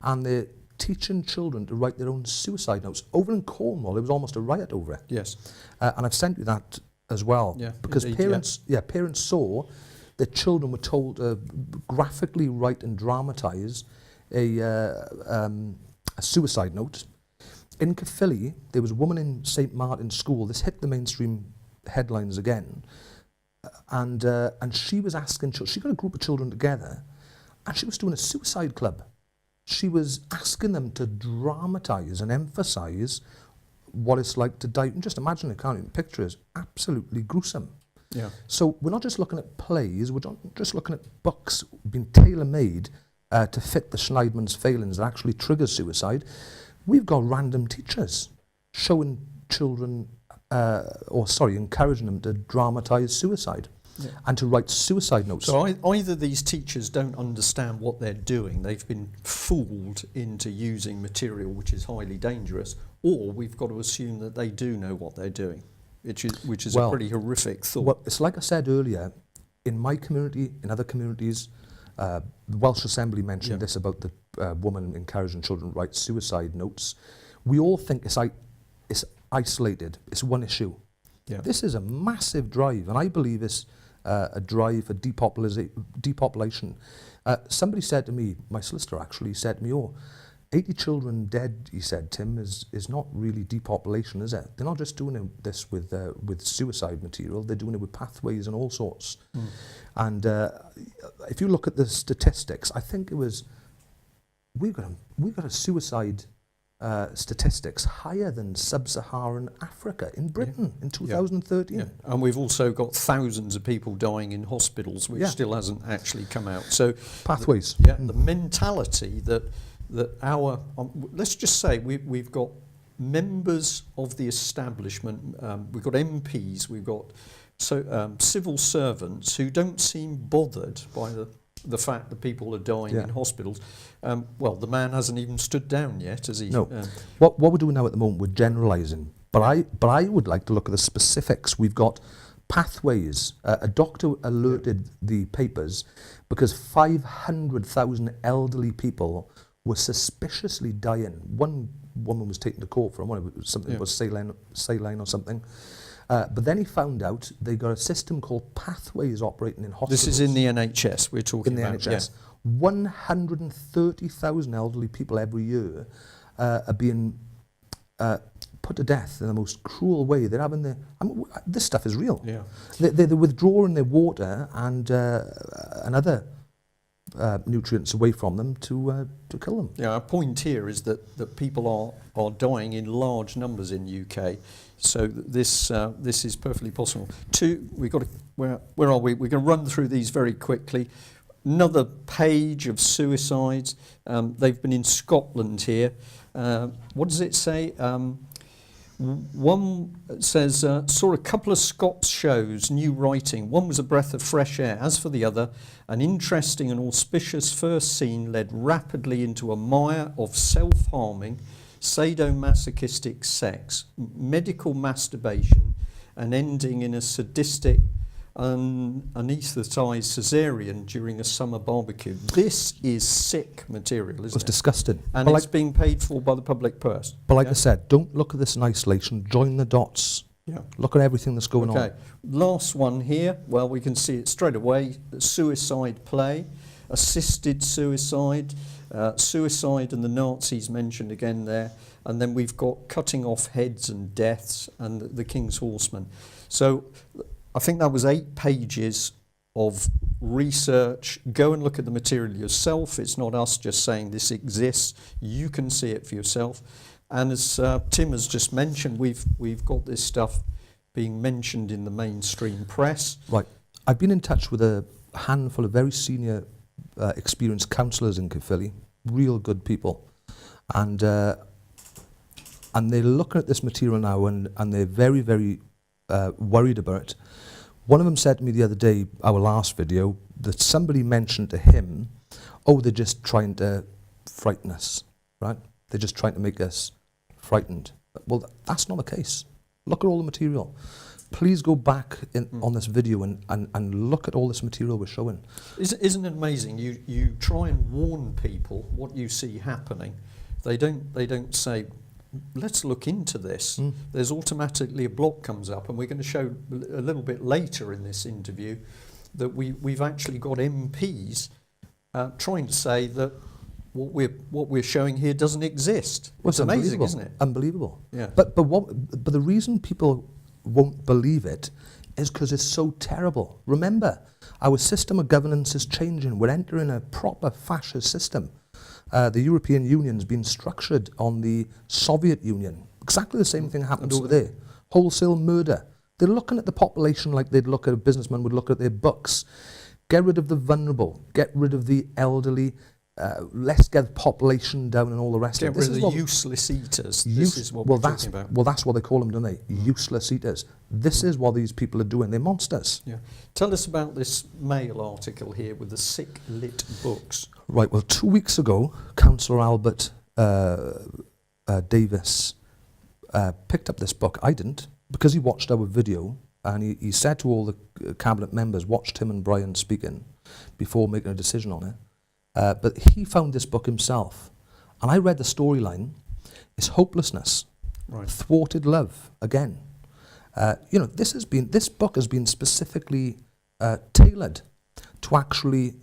and they're teaching children to write their own suicide notes. Over in Cornwall, there was almost a riot over it. Yes. And I've sent you that as well. Yeah, because indeed, parents saw that children were told to graphically write and dramatise a suicide note. In Caerphilly, there was a woman in St Martin's School. This hit the mainstream headlines again. And she was asking children, she got a group of children together, and she was doing a suicide club. She was asking them to dramatise and emphasise what it's like to die. And just imagine it, can't you? Picture is absolutely gruesome. Yeah. So we're not just looking at plays, we're not just looking at books being tailor-made to fit the Schneidman's failings that actually triggers suicide. We've got random teachers showing children, encouraging them to dramatise suicide. Yeah. And to write suicide notes. So either these teachers don't understand what they're doing, they've been fooled into using material which is highly dangerous, or we've got to assume that they do know what they're doing, which is a pretty horrific thought. Well, it's like I said earlier, in my community, in other communities, the Welsh Assembly mentioned this about the woman encouraging children to write suicide notes. We all think it's isolated, it's one issue. Yeah. This is a massive drive, and I believe it's a drive for depopulation. Somebody said to me, my solicitor actually said to me, 80 children dead, he said, Tim, is not really depopulation, is it? They're not just doing this with suicide material, they're doing it with pathways and all sorts. Mm. And if you look at the statistics, I think it was, we've got a suicide statistics higher than sub-Saharan Africa in Britain in 2013. Yeah. And we've also got thousands of people dying in hospitals, which still hasn't actually come out. So pathways. The mentality that our, let's just say we've got members of the establishment, we've got MPs, we've got civil servants who don't seem bothered by the fact that people are dying in hospitals. The man hasn't even stood down yet, has he? No. What we're doing now at the moment, we're generalising. But I would like to look at the specifics. We've got pathways. A doctor alerted the papers because 500,000 elderly people were suspiciously dying. One woman was taken to court for something that was saline or something. But then he found out they got a system called Pathways operating in hospitals. This is in the NHS we're talking about. In the NHS. 130,000 elderly people every year are being put to death in the most cruel way. They're having this stuff is real. Yeah. They're withdrawing their water and other nutrients away from them to kill them. Yeah, our point here is that people are dying in large numbers in UK. So this is perfectly possible. Where are we? We're going to run through these very quickly. Another page of suicides. They've been in Scotland here. What does it say? One says, saw a couple of Scots shows, new writing. One was a breath of fresh air. As for the other, an interesting and auspicious first scene led rapidly into a mire of self-harming, sadomasochistic sex, medical masturbation, and ending in a sadistic, anaesthetised cesarean during a summer barbecue. This is sick material, isn't it? It's disgusting. And it's being paid for by the public purse. But like I said, don't look at this in isolation. Join the dots. Yeah. Look at everything that's going on. Okay. Last one here. Well, we can see it straight away. Suicide play, assisted suicide, suicide and the Nazis mentioned again there. And then we've got cutting off heads and deaths and the King's Horseman. So I think that was 8 pages of research. Go and look at the material yourself. It's not us just saying this exists. You can see it for yourself. And as Tim has just mentioned, we've got this stuff being mentioned in the mainstream press. Right. I've been in touch with a handful of very senior, experienced counsellors in Caerphilly, real good people. And they're looking at this material now and they're very, very worried about it. One of them said to me the other day, our last video, that somebody mentioned to him, they're just trying to frighten us, right? They're just trying to make us frightened. Well, that's not the case. Look at all the material. please go back on this video and look at all this material we're showing. Isn't it amazing? You try and warn people what you see happening. They don't say, let's look into this. There's automatically a block comes up, and we're going to show a little bit later in this interview that we've actually got MPs trying to say that what we're showing here doesn't exist. Well, it's amazing, isn't it? Unbelievable. Yeah. But the reason people won't believe it is because it's so terrible. Remember, our system of governance is changing. We're entering a proper fascist system. The European Union's been structured on the Soviet Union. Exactly the same thing happened over there. Wholesale murder. They're looking at the population like they'd look at a businessman would look at their books. Get rid of the vulnerable. Get rid of the elderly. Let's get the population down and all the rest of it. Get rid of the useless eaters. This is what we're talking about. Well, that's what they call them, don't they? Useless eaters. This is what these people are doing. They're monsters. Yeah. Tell us about this Mail article here with the sick lit books. Right, well, 2 weeks ago, Councillor Albert Davis picked up this book. I didn't, because he watched our video, and he said to all the cabinet members, watch Tim and Brian speaking before making a decision on it. But he found this book himself. And I read the storyline. It's hopelessness, thwarted love, again. This book has been specifically tailored to actually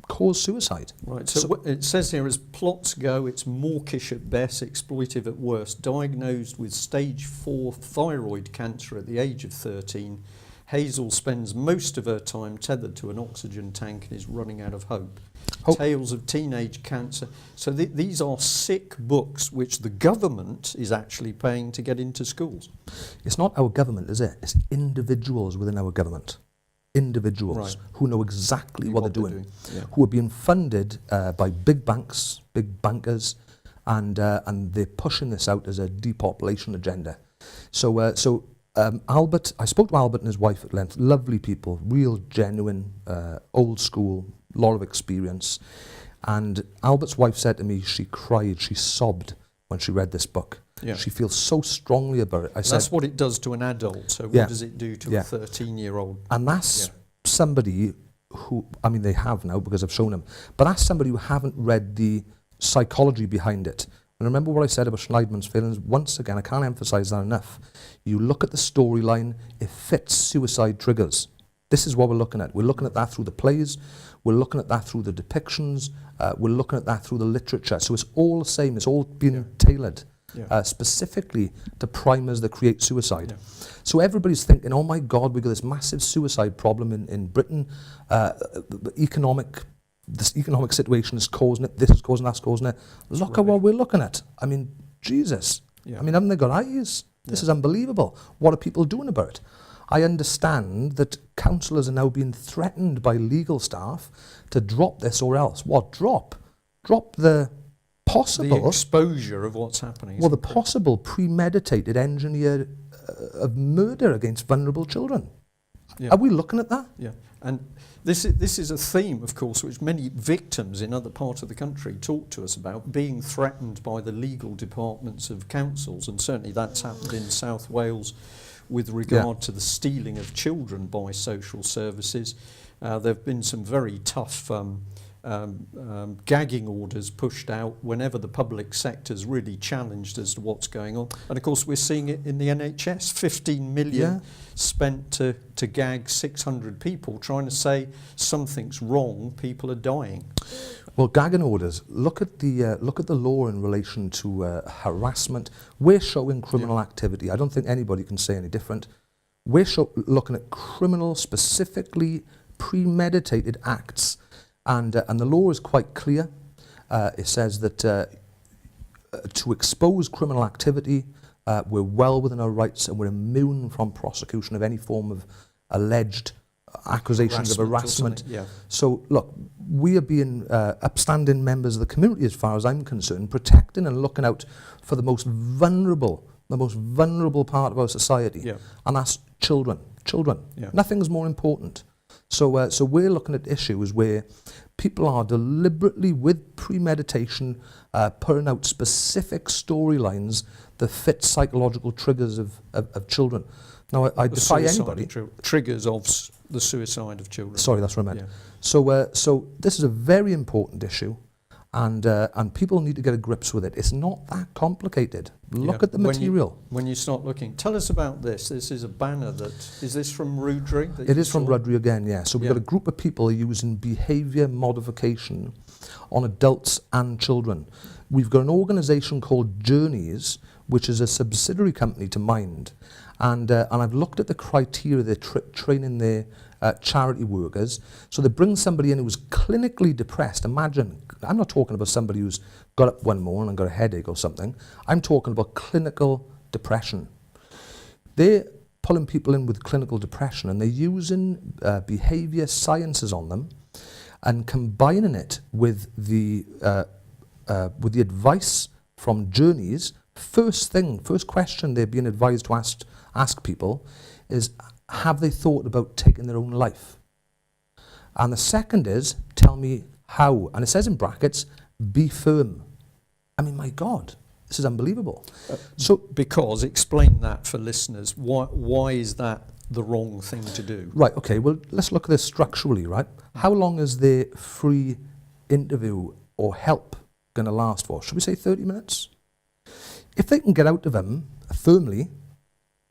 cause suicide. Right, so it says here, as plots go, it's mawkish at best, exploitive at worst. Diagnosed with stage 4 thyroid cancer at the age of 13, Hazel spends most of her time tethered to an oxygen tank and is running out of hope. Tales of teenage cancer. So these are sick books which the government is actually paying to get into schools. It's not our government, is it? It's individuals within our government. Individuals who know exactly what they're doing. Yeah. Who are being funded by big banks, big bankers, and they're pushing this out as a depopulation agenda. So Albert, I spoke to Albert and his wife at length. Lovely people, real, genuine, old school, lot of experience. And Albert's wife said to me, she cried, she sobbed when she read this book. Yeah. She feels so strongly about it. That's what it does to an adult. So what does it do to a 13-year-old? And that's somebody who, I mean, they have now because I've shown them, but that's somebody who haven't read the psychology behind it. And remember what I said about Schneidman's feelings? Once again, I can't emphasize that enough. You look at the storyline, it fits suicide triggers. This is what we're looking at. We're looking at that through the plays. We're looking at that through the depictions. We're looking at that through the literature. So it's all the same. It's all been tailored specifically to primers that create suicide. Yeah. So everybody's thinking, oh my God, we've got this massive suicide problem in Britain. This economic situation is causing it. This is causing, that's causing it. Look at what we're looking at. I mean, Jesus. Yeah. I mean, haven't they got eyes? This is unbelievable. What are people doing about it? I understand that councillors are now being threatened by legal staff to drop this or else. What? Drop the possible... The exposure of what's happening. Well, the possible premeditated engineer of murder against vulnerable children. Yeah. Are we looking at that? Yeah. And this is a theme, of course, which many victims in other parts of the country talk to us about, being threatened by the legal departments of councils. And certainly that's happened in South Wales with regard to the stealing of children by social services. There have been some very tough gagging orders pushed out whenever the public sector's really challenged as to what's going on. And of course we're seeing it in the NHS, 15 million spent to gag 600 people, trying to say something's wrong, people are dying. Well, gagging orders, look at the law in relation to harassment. We're showing criminal activity. I don't think anybody can say any different. We're looking at criminal, specifically premeditated acts. And the law is quite clear. It says that to expose criminal activity, we're well within our rights and we're immune from prosecution of any form of alleged accusations of harassment. So, look, we are being upstanding members of the community, as far as I'm concerned, protecting and looking out for the most vulnerable part of our society, and that's children. Nothing's more important. So we're looking at issues where people are deliberately, with premeditation, putting out specific storylines that fit psychological triggers of children. Now, I The defy suicide anybody. triggers of the suicide of children. Sorry, that's what I meant. Yeah. So this is a very important issue, and people need to get a grips with it. It's not that complicated. Look Yeah. at the material. When you start looking, tell us about this. This is a banner is this from Rudry? It is from Rudry again, yeah. So we've Yeah. got a group of people using behaviour modification on adults and children. We've got an organisation called Journeys, which is a subsidiary company to Mind. And I've looked at the criteria they're training their charity workers. So they bring somebody in who's clinically depressed. Imagine, I'm not talking about somebody who's got up one morning and got a headache or something. I'm talking about clinical depression. They're pulling people in with clinical depression, and they're using behaviour sciences on them and combining it with the advice from Journeys. First question they're being advised to ask people is, have they thought about taking their own life? And the second is, tell me how. And it says in brackets, be firm. I mean, my God, this is unbelievable. Because, explain that for listeners, why is that the wrong thing to do? Right, okay, well, let's look at this structurally, right? How long is their free interview or help going to last for? Should we say 30 minutes? If they can get out of them firmly,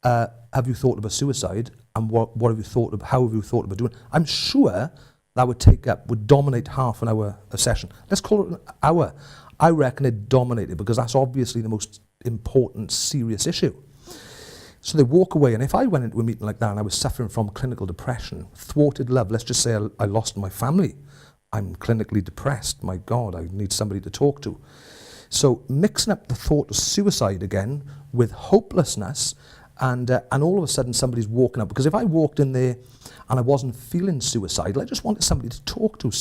have you thought about suicide, and what have you thought of, how have you thought about doing it? I'm sure that would dominate half an hour a session. Let's call it an hour. I reckon it dominated, because that's obviously the most important, serious issue. So they walk away, and if I went into a meeting like that and I was suffering from clinical depression, thwarted love, let's just say I lost my family, I'm clinically depressed, my God, I need somebody to talk to. So mixing up the thought of suicide again with hopelessness, and all of a sudden somebody's walking up. Because if I walked in there and I wasn't feeling suicidal, I just wanted somebody to talk to.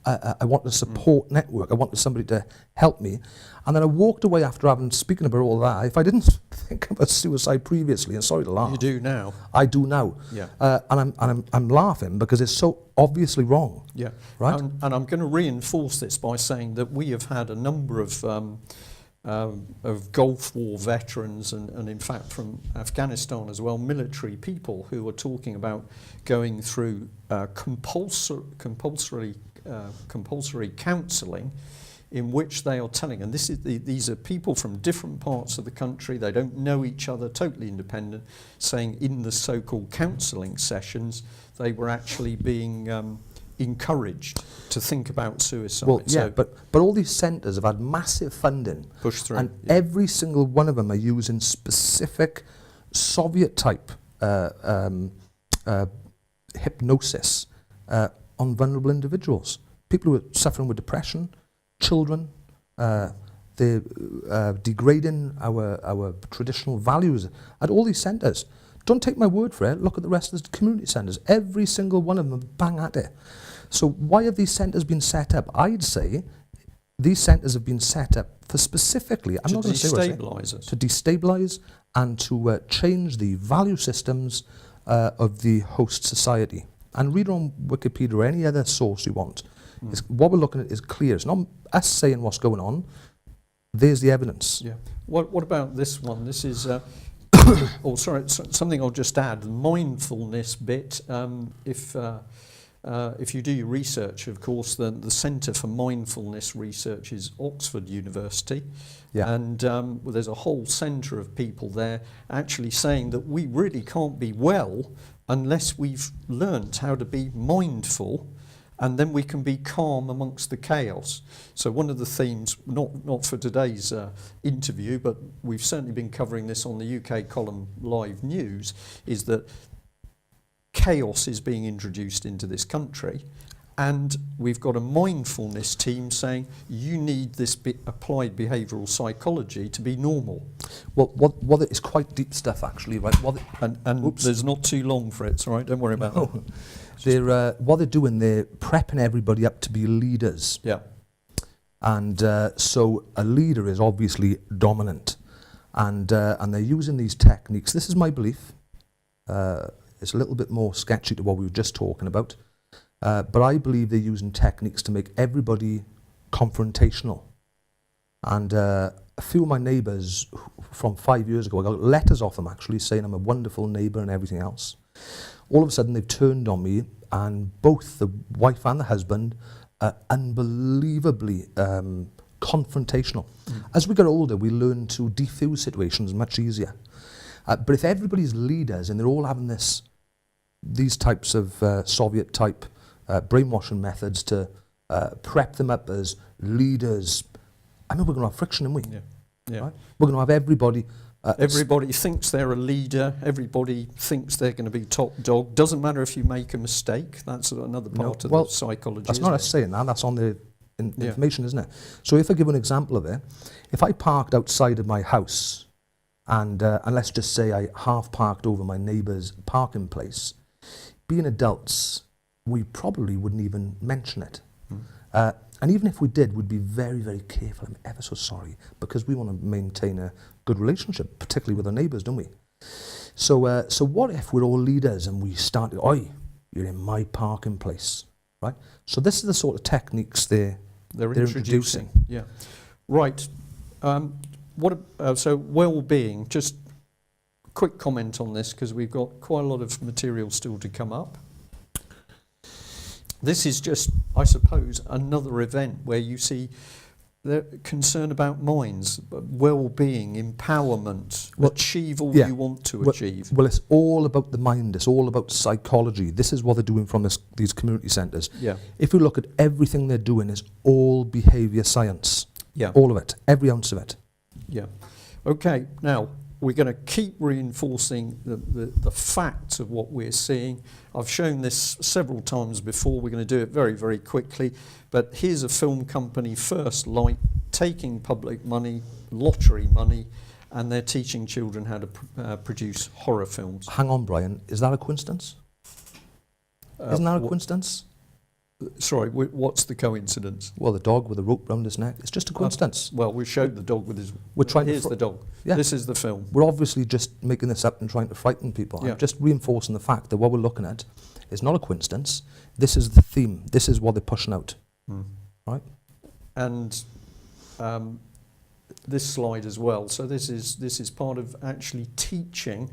I wanted a support network. I wanted somebody to help me. And then I walked away after having speaking about all that. If I didn't think about suicide previously, and sorry to laugh. You do now. I do now. Yeah. And I'm laughing because it's so obviously wrong. Yeah. Right. And I'm going to reinforce this by saying that we have had a number of Gulf War veterans and in fact from Afghanistan as well, military people who are talking about going through compulsory counselling, in which they are telling, and these are people from different parts of the country, they don't know each other, totally independent, saying in the so-called counselling sessions they were actually being encouraged to think about suicide. Well, yeah, but all these centres have had massive funding. Pushed through. And every single one of them are using specific Soviet-type hypnosis on vulnerable individuals. People who are suffering with depression, children, they're degrading our traditional values at all these centres. Don't take my word for it. Look at the rest of the community centres. Every single one of them bang at it. So why have these centres been set up? I'd say these centres have been set up for specifically, I'm not going to say what I say, to destabilise and to change the value systems of the host society. And read on Wikipedia or any other source you want. What we're looking at is clear. It's not us saying what's going on. There's the evidence. Yeah. What about this one? This is, something I'll just add. The mindfulness bit. If you do your research, of course, the Centre for Mindfulness Research is Oxford University. Yeah. And there's a whole centre of people there actually saying that we really can't be well unless we've learnt how to be mindful, and then we can be calm amongst the chaos. So one of the themes, not for today's interview, but we've certainly been covering this on the UK column Live News, is that chaos is being introduced into this country, and we've got a mindfulness team saying you need this applied behavioural psychology to be normal. Well, what it's quite deep stuff actually, right? And there's not too long for it, it's all right, don't worry about that. They're what they're doing, they're prepping everybody up to be leaders. Yeah. And so a leader is obviously dominant, and they're using these techniques. This is my belief. It's a little bit more sketchy to what we were just talking about. But I believe they're using techniques to make everybody confrontational. And a few of my neighbours from 5 years ago, I got letters off them actually saying I'm a wonderful neighbour and everything else. All of a sudden they've turned on me, and both the wife and the husband are unbelievably confrontational. As we get older, we learn to defuse situations much easier. But if everybody's leaders and they're all having these types of Soviet-type brainwashing methods to prep them up as leaders, I mean, we're going to have friction, aren't we? Yeah. Yeah. Right? We're going to have everybody... everybody thinks they're a leader. Everybody thinks they're going to be top dog. Doesn't matter if you make a mistake. That's another part of the psychology. That's not us saying that. That's on the information, isn't it? So if I give an example of it, if I parked outside of my house and let's just say I half parked over my neighbour's parking place, being adults, we probably wouldn't even mention it. And even if we did, we'd be very, very careful. I'm ever so sorry, because we want to maintain a good relationship, particularly with our neighbours, don't we? So what if we're all leaders and we start, oi, you're in my parking place, right? So this is the sort of techniques they're introducing. Yeah. Right. So well-being, just a quick comment on this, because we've got quite a lot of material still to come up. This is just, I suppose, another event where you see the concern about minds, well-being, empowerment, achieve all you want to achieve. Well, it's all about the mind. It's all about psychology. This is what they're doing from these community centres. Yeah. If you look at everything they're doing, is all behaviour science. Yeah. All of it, every ounce of it. Yeah. Okay. Now we're going to keep reinforcing the facts of what we're seeing. I've shown this several times before. We're going to do it very, very quickly. But here's a film company, First Light, taking public money, lottery money, and they're teaching children how to produce horror films. Hang on, Brian. Is that a coincidence? Isn't that a coincidence? Sorry, what's the coincidence? Well, the dog with a rope round his neck. It's just a coincidence. Well, we showed the dog with his... Here's the dog. Yeah. This is the film. We're obviously just making this up and trying to frighten people. Yeah. I'm just reinforcing the fact that what we're looking at is not a coincidence. This is the theme. This is what they're pushing out. Right? And this slide as well. So this is part of actually teaching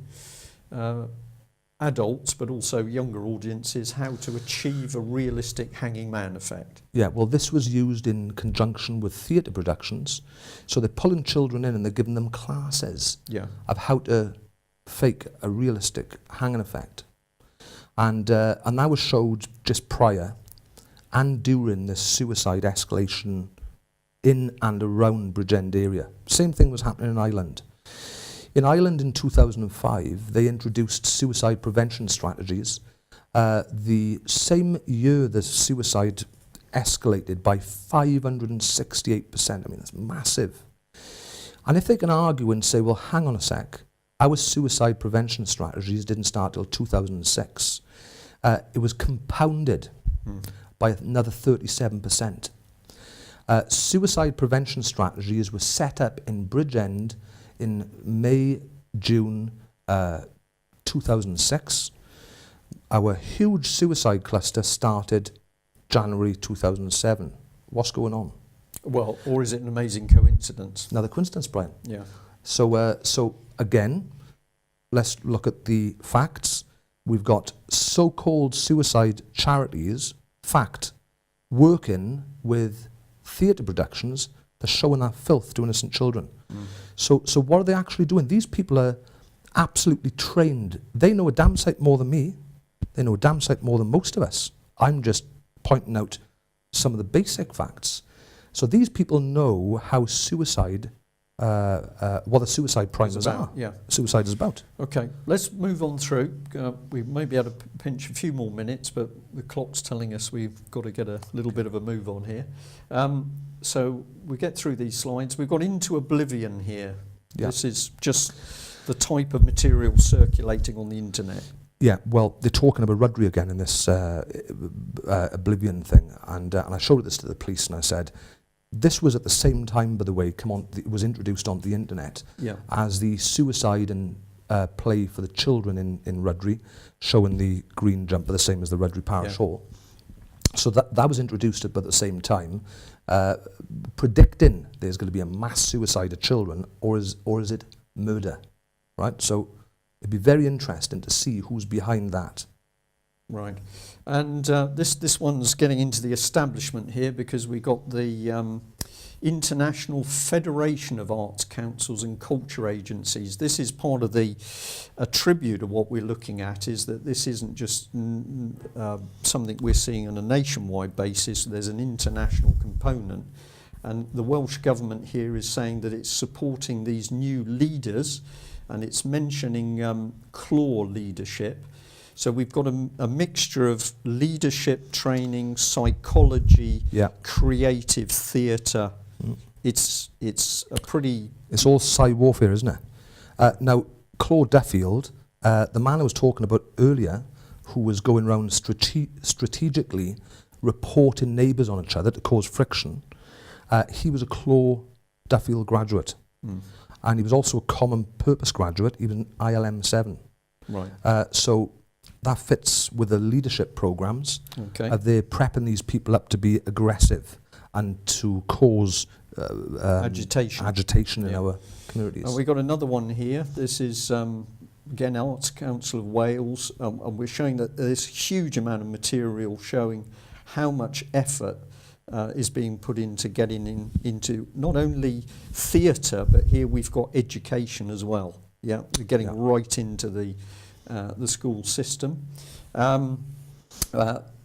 adults, but also younger audiences, how to achieve a realistic hanging man effect. Yeah, well, this was used in conjunction with theatre productions. So they're pulling children in and they're giving them classes of how to fake a realistic hanging effect. And that was showed just prior and during the suicide escalation in and around Bridgend area. Same thing was happening in Ireland. In Ireland in 2005, they introduced suicide prevention strategies. The same year, the suicide escalated by 568%. I mean, that's massive. And if they can argue and say, well, hang on a sec, our suicide prevention strategies didn't start till 2006. It was compounded by another 37%. Suicide prevention strategies were set up in Bridgend in May, June 2006. Our huge suicide cluster started January 2007. What's going on? Well, or is it an amazing coincidence? Another coincidence, Brian. Yeah. So again, let's look at the facts. We've got so-called suicide charities, fact, working with theatre productions that's showing that filth to innocent children. So what are they actually doing? These people are absolutely trained. They know a damn sight more than me. They know a damn sight more than most of us. I'm just pointing out some of the basic facts. So these people know how suicide, what the suicide primers are. Yeah. Suicide is about. Okay, let's move on through. We may be able to pinch a few more minutes, but the clock's telling us we've got to get a little bit of a move on here. So we get through these slides. We've got Into Oblivion here. Yeah. This is just the type of material circulating on the internet. Yeah, well, they're talking about Rudry again in this Oblivion thing, and I showed this to the police, and I said, this was at the same time, by the way, it was introduced onto the internet as the suicide and play for the children in Rudbury, showing the green jumper, the same as the Rudbury Parish Hall. So that was introduced at the same time, predicting there's going to be a mass suicide of children, or is it murder, right? So it'd be very interesting to see who's behind that. Right, and this one's getting into the establishment here, because we got the International Federation of Arts Councils and Culture Agencies. This is part of the attribute of what we're looking at, is that this isn't just something we're seeing on a nationwide basis. There's an international component, and the Welsh Government here is saying that it's supporting these new leaders, and it's mentioning CLAW leadership. So we've got a mixture of leadership training, psychology, creative theatre. It's a pretty... It's all cyber warfare, isn't it? Now, Claude Duffield, the man I was talking about earlier, who was going around strategically reporting neighbours on each other to cause friction, he was a Claude Duffield graduate. And he was also a Common Purpose graduate. He was an ILM 7. Right. So that fits with the leadership programmes. Okay. They're prepping these people up to be aggressive and to cause agitation in our communities. We've got another one here. This is, again, Arts Council of Wales, and we're showing that there's a huge amount of material showing how much effort is being put into getting into not only theatre, but here we've got education as well. Yeah, we're getting right into the school system.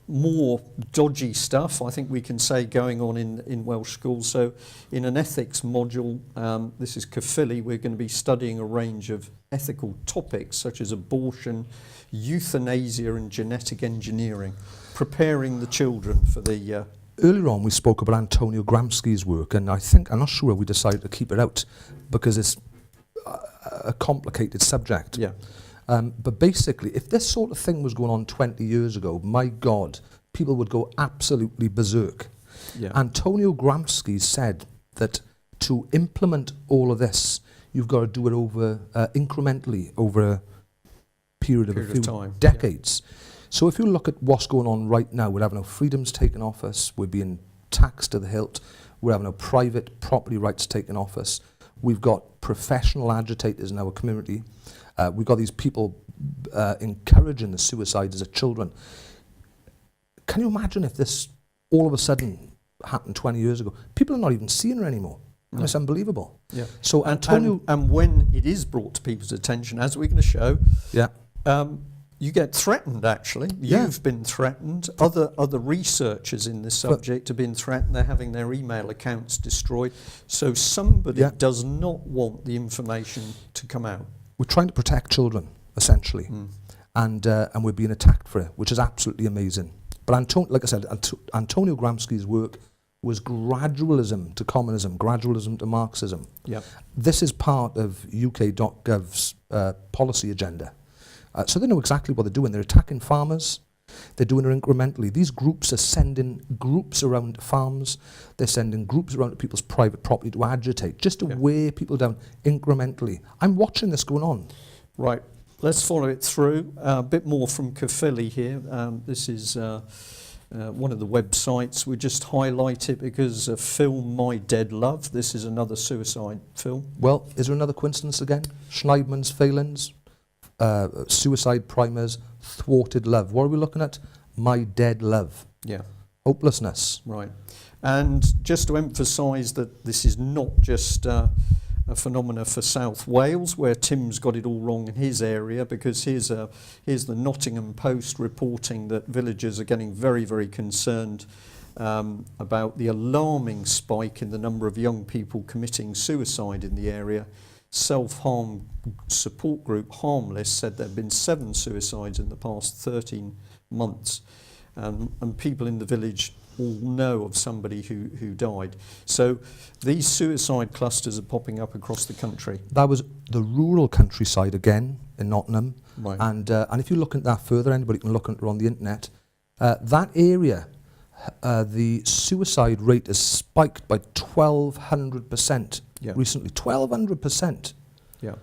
More dodgy stuff, I think we can say, going on in Welsh schools. So in an ethics module, this is Caerphilly, we're going to be studying a range of ethical topics such as abortion, euthanasia and genetic engineering, preparing the children for the... Earlier on we spoke about Antonio Gramsci's work, and I'm not sure we decided to keep it out because it's a complicated subject. Yeah. But basically, if this sort of thing was going on 20 years ago, my God, people would go absolutely berserk. Yeah. Antonio Gramsci said that to implement all of this, you've got to do it over incrementally over a period of a few time. decades. Yeah. So if you look at what's going on right now, we're having our freedoms taken off us, we're being taxed to the hilt, we're having our private property rights taken off us, we've got professional agitators in our community. We've got these people encouraging the suicides of children. Can you imagine if this all of a sudden happened 20 years ago? People are not even seeing her anymore. No. It's unbelievable. Yeah. So Antonio... And when it is brought to people's attention, as we're going to show, you get threatened, actually. You've been threatened. Other researchers in this subject have been threatened. They're having their email accounts destroyed. So somebody does not want the information to come out. We're trying to protect children, essentially, and we're being attacked for it, which is absolutely amazing. But like I said, Antonio Gramsci's work was gradualism to communism, gradualism to Marxism. Yep. This is part of UK.gov's policy agenda. So they know exactly what they're doing. They're attacking farmers. They're doing it incrementally. These groups are sending groups around farms. They're sending groups around to people's private property to agitate, just to wear people down incrementally. I'm watching this going on. Right. Let's follow it through. A bit more from Caerphilly here. This is one of the websites. We just highlight it because of film My Dead Love. This is another suicide film. Well, is there another coincidence again? Schneidman's Phalanx, suicide primers, thwarted love. What are we looking at? My Dead Love. Yeah. Hopelessness. Right. And just to emphasise that this is not just a phenomena for South Wales, where Tim's got it all wrong in his area, because here's the Nottingham Post reporting that villagers are getting very, very concerned about the alarming spike in the number of young people committing suicide in the area. Self-harm support group Harmless said there have been 7 suicides in the past 13 months, and people in the village all know of somebody who died. So these suicide clusters are popping up across the country. That was the rural countryside again in Nottingham. Right. And if you look at that further, anybody can look at it on the internet. That area, the suicide rate has spiked by 1,200% recently. 1,200%. Yeah.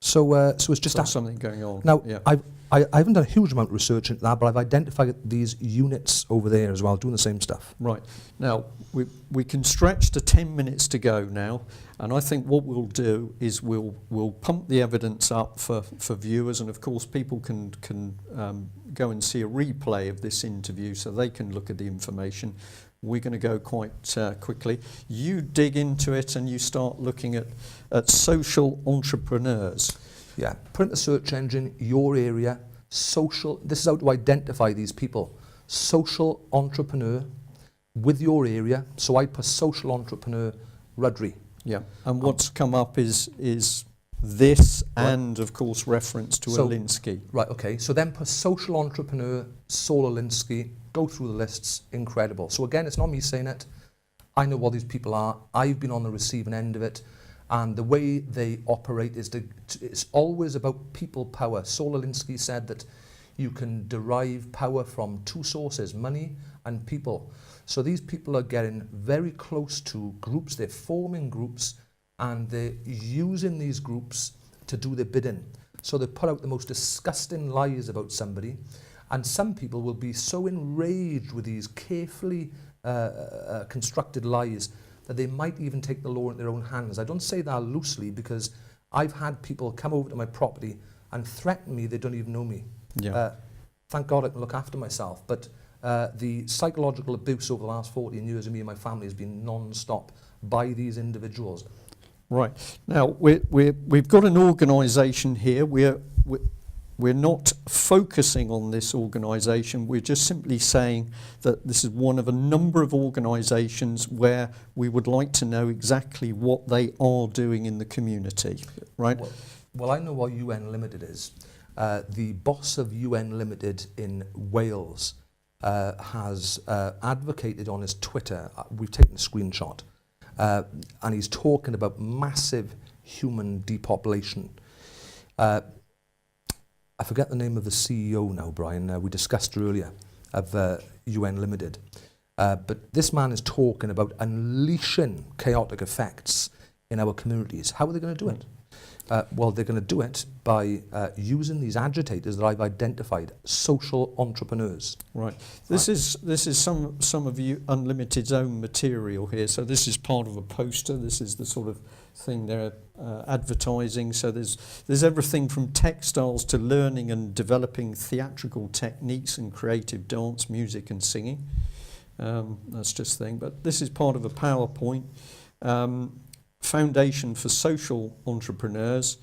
So it's just So something going on. Now, yeah. I haven't done a huge amount of research into that, but I've identified these units over there as well, doing the same stuff. Right. Now, we can stretch to 10 minutes to go now, and I think what we'll do is we'll pump the evidence up for viewers, and of course people can go and see a replay of this interview so they can look at the information. We're going to go quite quickly. You dig into it and you start looking at social entrepreneurs. Yeah, put in the search engine, your area, social, this is how to identify these people. Social entrepreneur with your area. So I put social entrepreneur Rudry. Yeah, and what's come up is this Right. and of course reference to So- Alinsky. Right, okay. So then put social entrepreneur, Saul Alinsky, go through the lists, incredible. So again, it's not me saying it. I know what these people are. I've been on the receiving end of it. And the way they operate is it's always about people power. Saul Alinsky said that you can derive power from two sources, money and people. So these people are getting very close to groups, they're forming groups, and they're using these groups to do their bidding. So they put out the most disgusting lies about somebody, and some people will be so enraged with these carefully constructed lies that they might even take the law in their own hands. I don't say that loosely because I've had people come over to my property and threaten me they don't even know me. Yeah. Thank God I can look after myself, but the psychological abuse over the last 14 years of me and my family has been non-stop by these individuals. Right. Now, we've got an organisation here. We're not focusing on this organisation. We're just simply saying that this is one of a number of organisations where we would like to know exactly what they are doing in the community, right? Well, I know what UN Limited is. The boss of UN Limited in Wales has advocated on his Twitter, we've taken a screenshot, and he's talking about massive human depopulation. I forget the name of the CEO now, Brian. We discussed earlier of UN Limited. But this man is talking about unleashing chaotic effects in our communities. How are they going to do it? Well, they're going to do it by using these agitators that I've identified, social entrepreneurs. Right. This is some of you Unlimited's own material here. So this is part of a poster. This is the sort of thing they're advertising. So there's everything from textiles to learning and developing theatrical techniques and creative dance, music and singing. That's just thing. But this is part of a PowerPoint. Foundation for Social Entrepreneurs.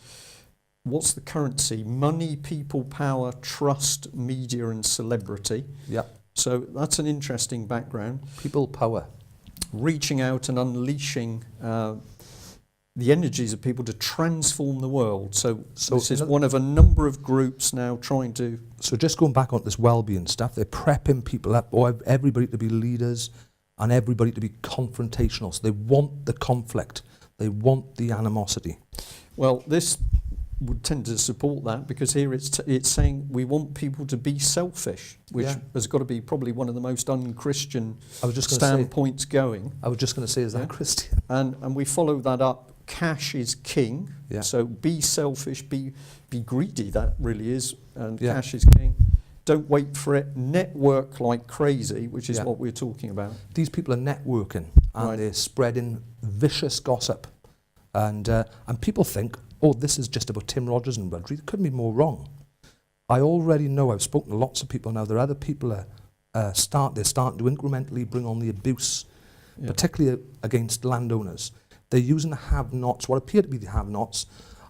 What's the currency? Money, people, power, trust, media and celebrity. Yeah. So that's an interesting background. People power. Reaching out and unleashing the energies of people to transform the world. So this is one of a number of groups now trying to... So just going back on this well-being stuff, they're prepping people up, or everybody to be leaders and everybody to be confrontational. So they want the conflict. They want the animosity. Well, this would tend to support that because here it's saying we want people to be selfish, which has got to be probably one of the most un-Christian standpoints going. I was just going to say, is that Christian? And we follow that up. Cash is king. Yeah. So be selfish, be greedy. That really is. And Yeah. cash is king. Don't wait for it. Network like crazy, which is what we're talking about. These people are networking and they're spreading vicious gossip. And people think, oh, this is just about Tim Rogers and Rudry. It couldn't be more wrong. I already know, I've spoken to lots of people now, there are other people they're starting to incrementally bring on the abuse, particularly against landowners. They're using the have-nots, what appear to be the have-nots,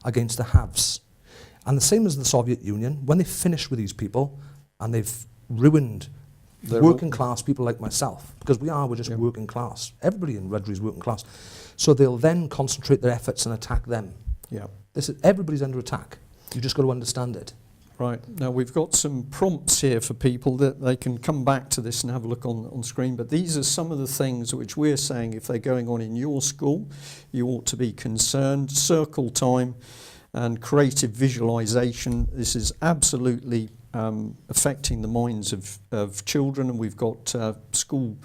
against the haves. And the same as the Soviet Union, when they finish with these people, and they've ruined working class people like myself, because we're just working class. Everybody in Rudry is working class. So they'll then concentrate their efforts and attack them. Yeah. Everybody's under attack. You just got to understand it. Right. Now we've got some prompts here for people that they can come back to this and have a look on screen. But these are some of the things which we're saying if they're going on in your school, you ought to be concerned. Circle time and creative visualization. This is absolutely affecting the minds of children, and we've got school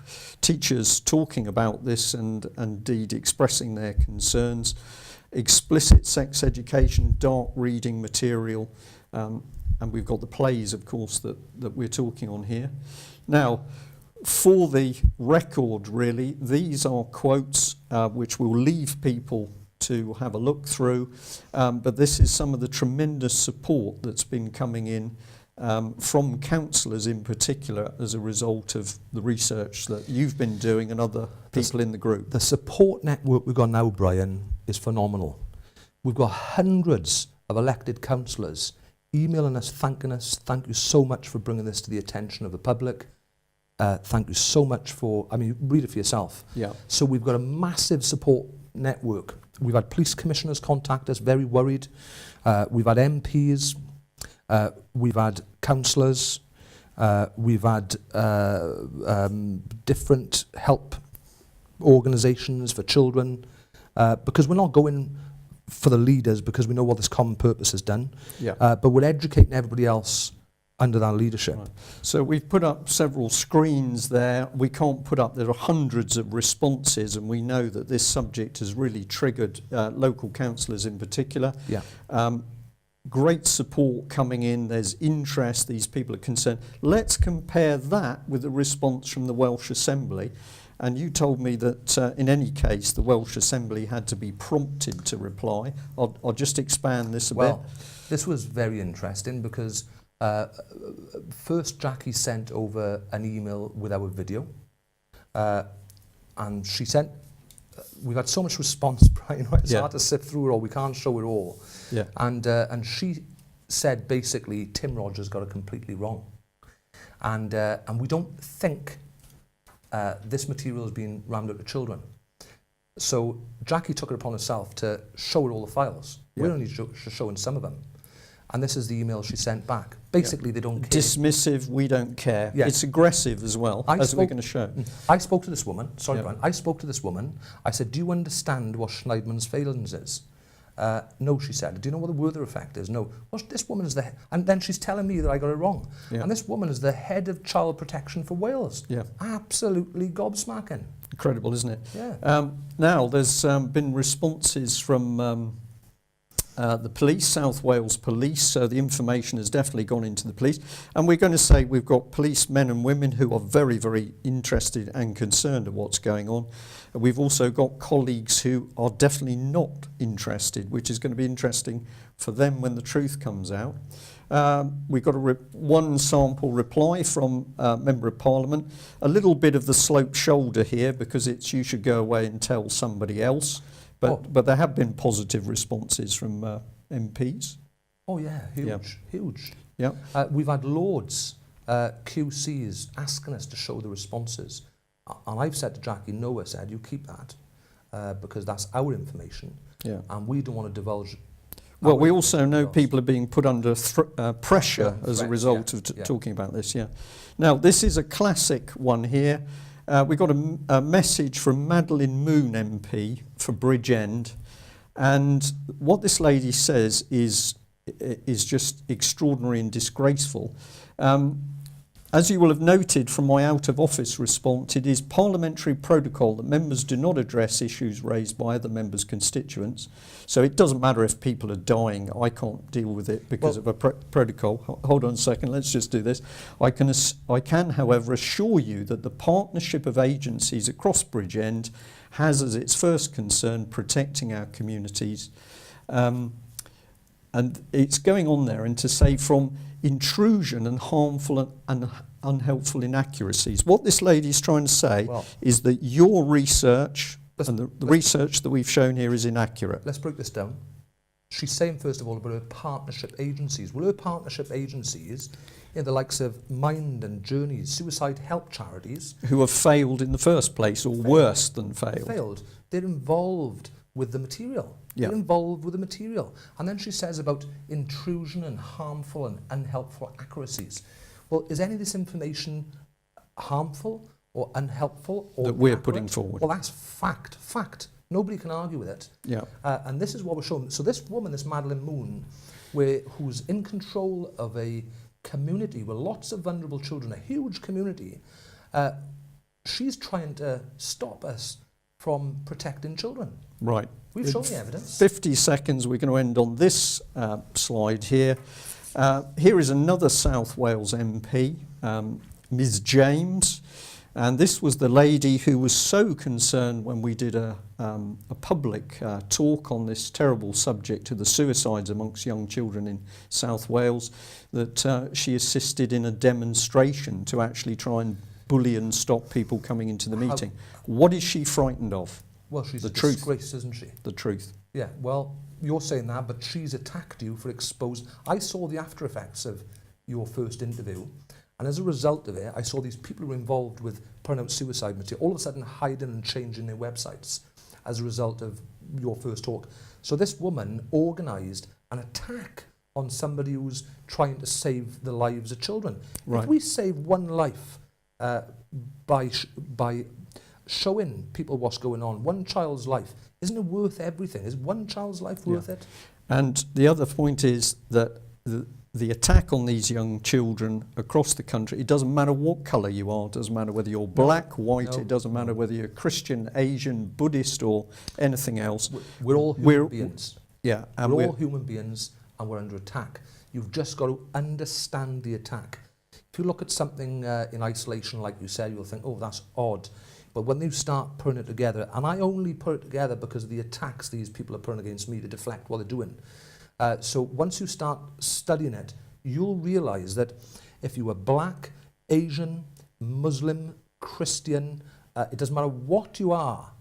teachers talking about this and indeed expressing their concerns. explicit sex education, dark reading material, and we've got the plays, of course, that we're talking on here. Now, for the record, really, these are quotes which will leave people to have a look through, but this is some of the tremendous support that's been coming in from counsellors in particular as a result of the research that you've been doing and other people in the group. The support network we've got now, Brian, is phenomenal. We've got hundreds of elected councillors emailing us, thank you so much for bringing this to the attention of the public. Thank you so much for, I mean, read it for yourself. Yeah. So we've got a massive support network. We've had police commissioners contact us, very worried. We've had MPs, we've had councillors, we've had different help organisations for children, because we're not going for the leaders because we know what this common purpose has done, but we're educating everybody else under that leadership. Right. So we've put up several screens there. We can't put up, there are hundreds of responses, and we know that this subject has really triggered local councillors in particular. Great support coming in, there's interest, these people are concerned. Let's compare that with the response from the Welsh Assembly. And you told me that in any case, the Welsh Assembly had to be prompted to reply. I'll just expand this a bit. Well, this was very interesting because first Jackie sent over an email with our video, and she sent, we've had so much response, Brian, it's hard to sift through it all, we can't show it all. And she said basically Tim Rogers got it completely wrong. And we don't think this material has been rammed out to children. So Jackie took it upon herself to show her all the files. We're only showing some of them. And this is the email she sent back. Basically, they don't care. Dismissive, we don't care. It's aggressive as well, as we're going to show. I spoke to this woman, Brian, I spoke to this woman. I said, do you understand what Schneidman's failings is? No, she said. Do you know what the Werther effect is? No. Well, this woman is the... And then she's telling me that I got it wrong. And this woman is the head of child protection for Wales. Absolutely gobsmacking. Incredible, isn't it? Now, there's been responses from the police, South Wales Police, so the information has definitely gone into the police. And we're going to say we've got police men and women who are very, very interested and concerned at what's going on. We've also got colleagues who are definitely not interested, which is going to be interesting for them when the truth comes out. We've got one sample reply from a Member of Parliament. A little bit of the sloped shoulder here because it's you should go away and tell somebody else. But there have been positive responses from MPs. Oh yeah, huge. Yeah. We've had loads QCs asking us to show the responses. And I've said to Jackie, no, I said, you keep that because that's our information. And we don't want to divulge. Well, we also know people are being put under pressure as a result of talking about this, Now, this is a classic one here. We got a message from Madeleine Moon MP for Bridgend, and what this lady says is just extraordinary and disgraceful. As you will have noted from my out-of-office response, it is parliamentary protocol that members do not address issues raised by other members' constituents. So it doesn't matter if people are dying. I can't deal with it because of a protocol. Hold on a second, let's just do this. I can, however, assure you that the partnership of agencies across Bridgend has as its first concern protecting our communities. And it's going on there, and to say from intrusion and harmful and unhelpful inaccuracies. What this lady is trying to say is that your research and the research that we've shown here is inaccurate. Let's break this down. She's saying, first of all, about her partnership agencies. Well, her partnership agencies, the likes of Mind and Journeys, suicide help charities. Who have failed in the first place, or worse than failed. They're involved with the material. They're involved with the material. And then she says about intrusion and harmful and unhelpful accuracies. Well, is any of this information harmful or unhelpful or that we're accurate? Putting forward? Well, that's fact. Nobody can argue with it. And this is what we're showing. So this woman, this Madeleine Moon, who's in control of a community with lots of vulnerable children, a huge community, she's trying to stop us from protecting children. Right. We've shown the evidence. 50 seconds, we're going to end on this slide here. Here is another South Wales MP, Ms James, and this was the lady who was so concerned when we did a public talk on this terrible subject of the suicides amongst young children in South Wales that she assisted in a demonstration to actually try and bully and stop people coming into the meeting. What is she frightened of? Well, she's The a truth. disgrace, isn't she? The truth. Yeah, well, you're saying that, but she's attacked you for exposing. I saw the after effects of your first interview, and as a result of it, I saw these people who were involved with putting out suicide material all of a sudden hiding and changing their websites as a result of your first talk. So this woman organised an attack on somebody who's trying to save the lives of children. Right. If we save one life by showing people what's going on, one child's life, isn't it worth everything? Is one child's life worth it? And the other point is that the attack on these young children across the country, it doesn't matter what colour you are, it doesn't matter whether you're black, white, No. it doesn't matter whether you're Christian, Asian, Buddhist or anything else. We're all human beings. Yeah, and We're all human beings and we're under attack. You've just got to understand the attack. If you look at something in isolation, like you said, you'll think, oh, that's odd. But when you start putting it together, and I only put it together because of the attacks these people are putting against me to deflect what they're doing. So once you start studying it, you'll realise that if you are black, Asian, Muslim, Christian, it doesn't matter what you are,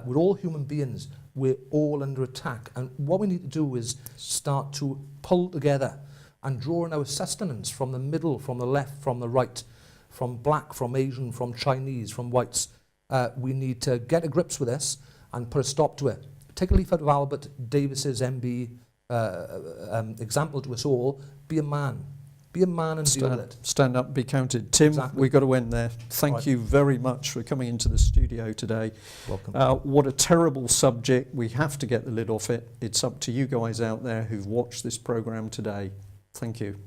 we're all human beings. We're all under attack. And what we need to do is start to pull together and draw in our sustenance from the middle, from the left, from the right, from black, from Asian, from Chinese, from whites. We need to get to grips with this and put a stop to it. Take a leaf out of Albert Davis's MB example to us all. Be a man. Be a man and deal with it. Stand up, be counted. Tim, Exactly. we've got to end there. Thank Right. you very much for coming into the studio today. Welcome. What a terrible subject. We have to get the lid off it. It's up to you guys out there who've watched this programme today. Thank you.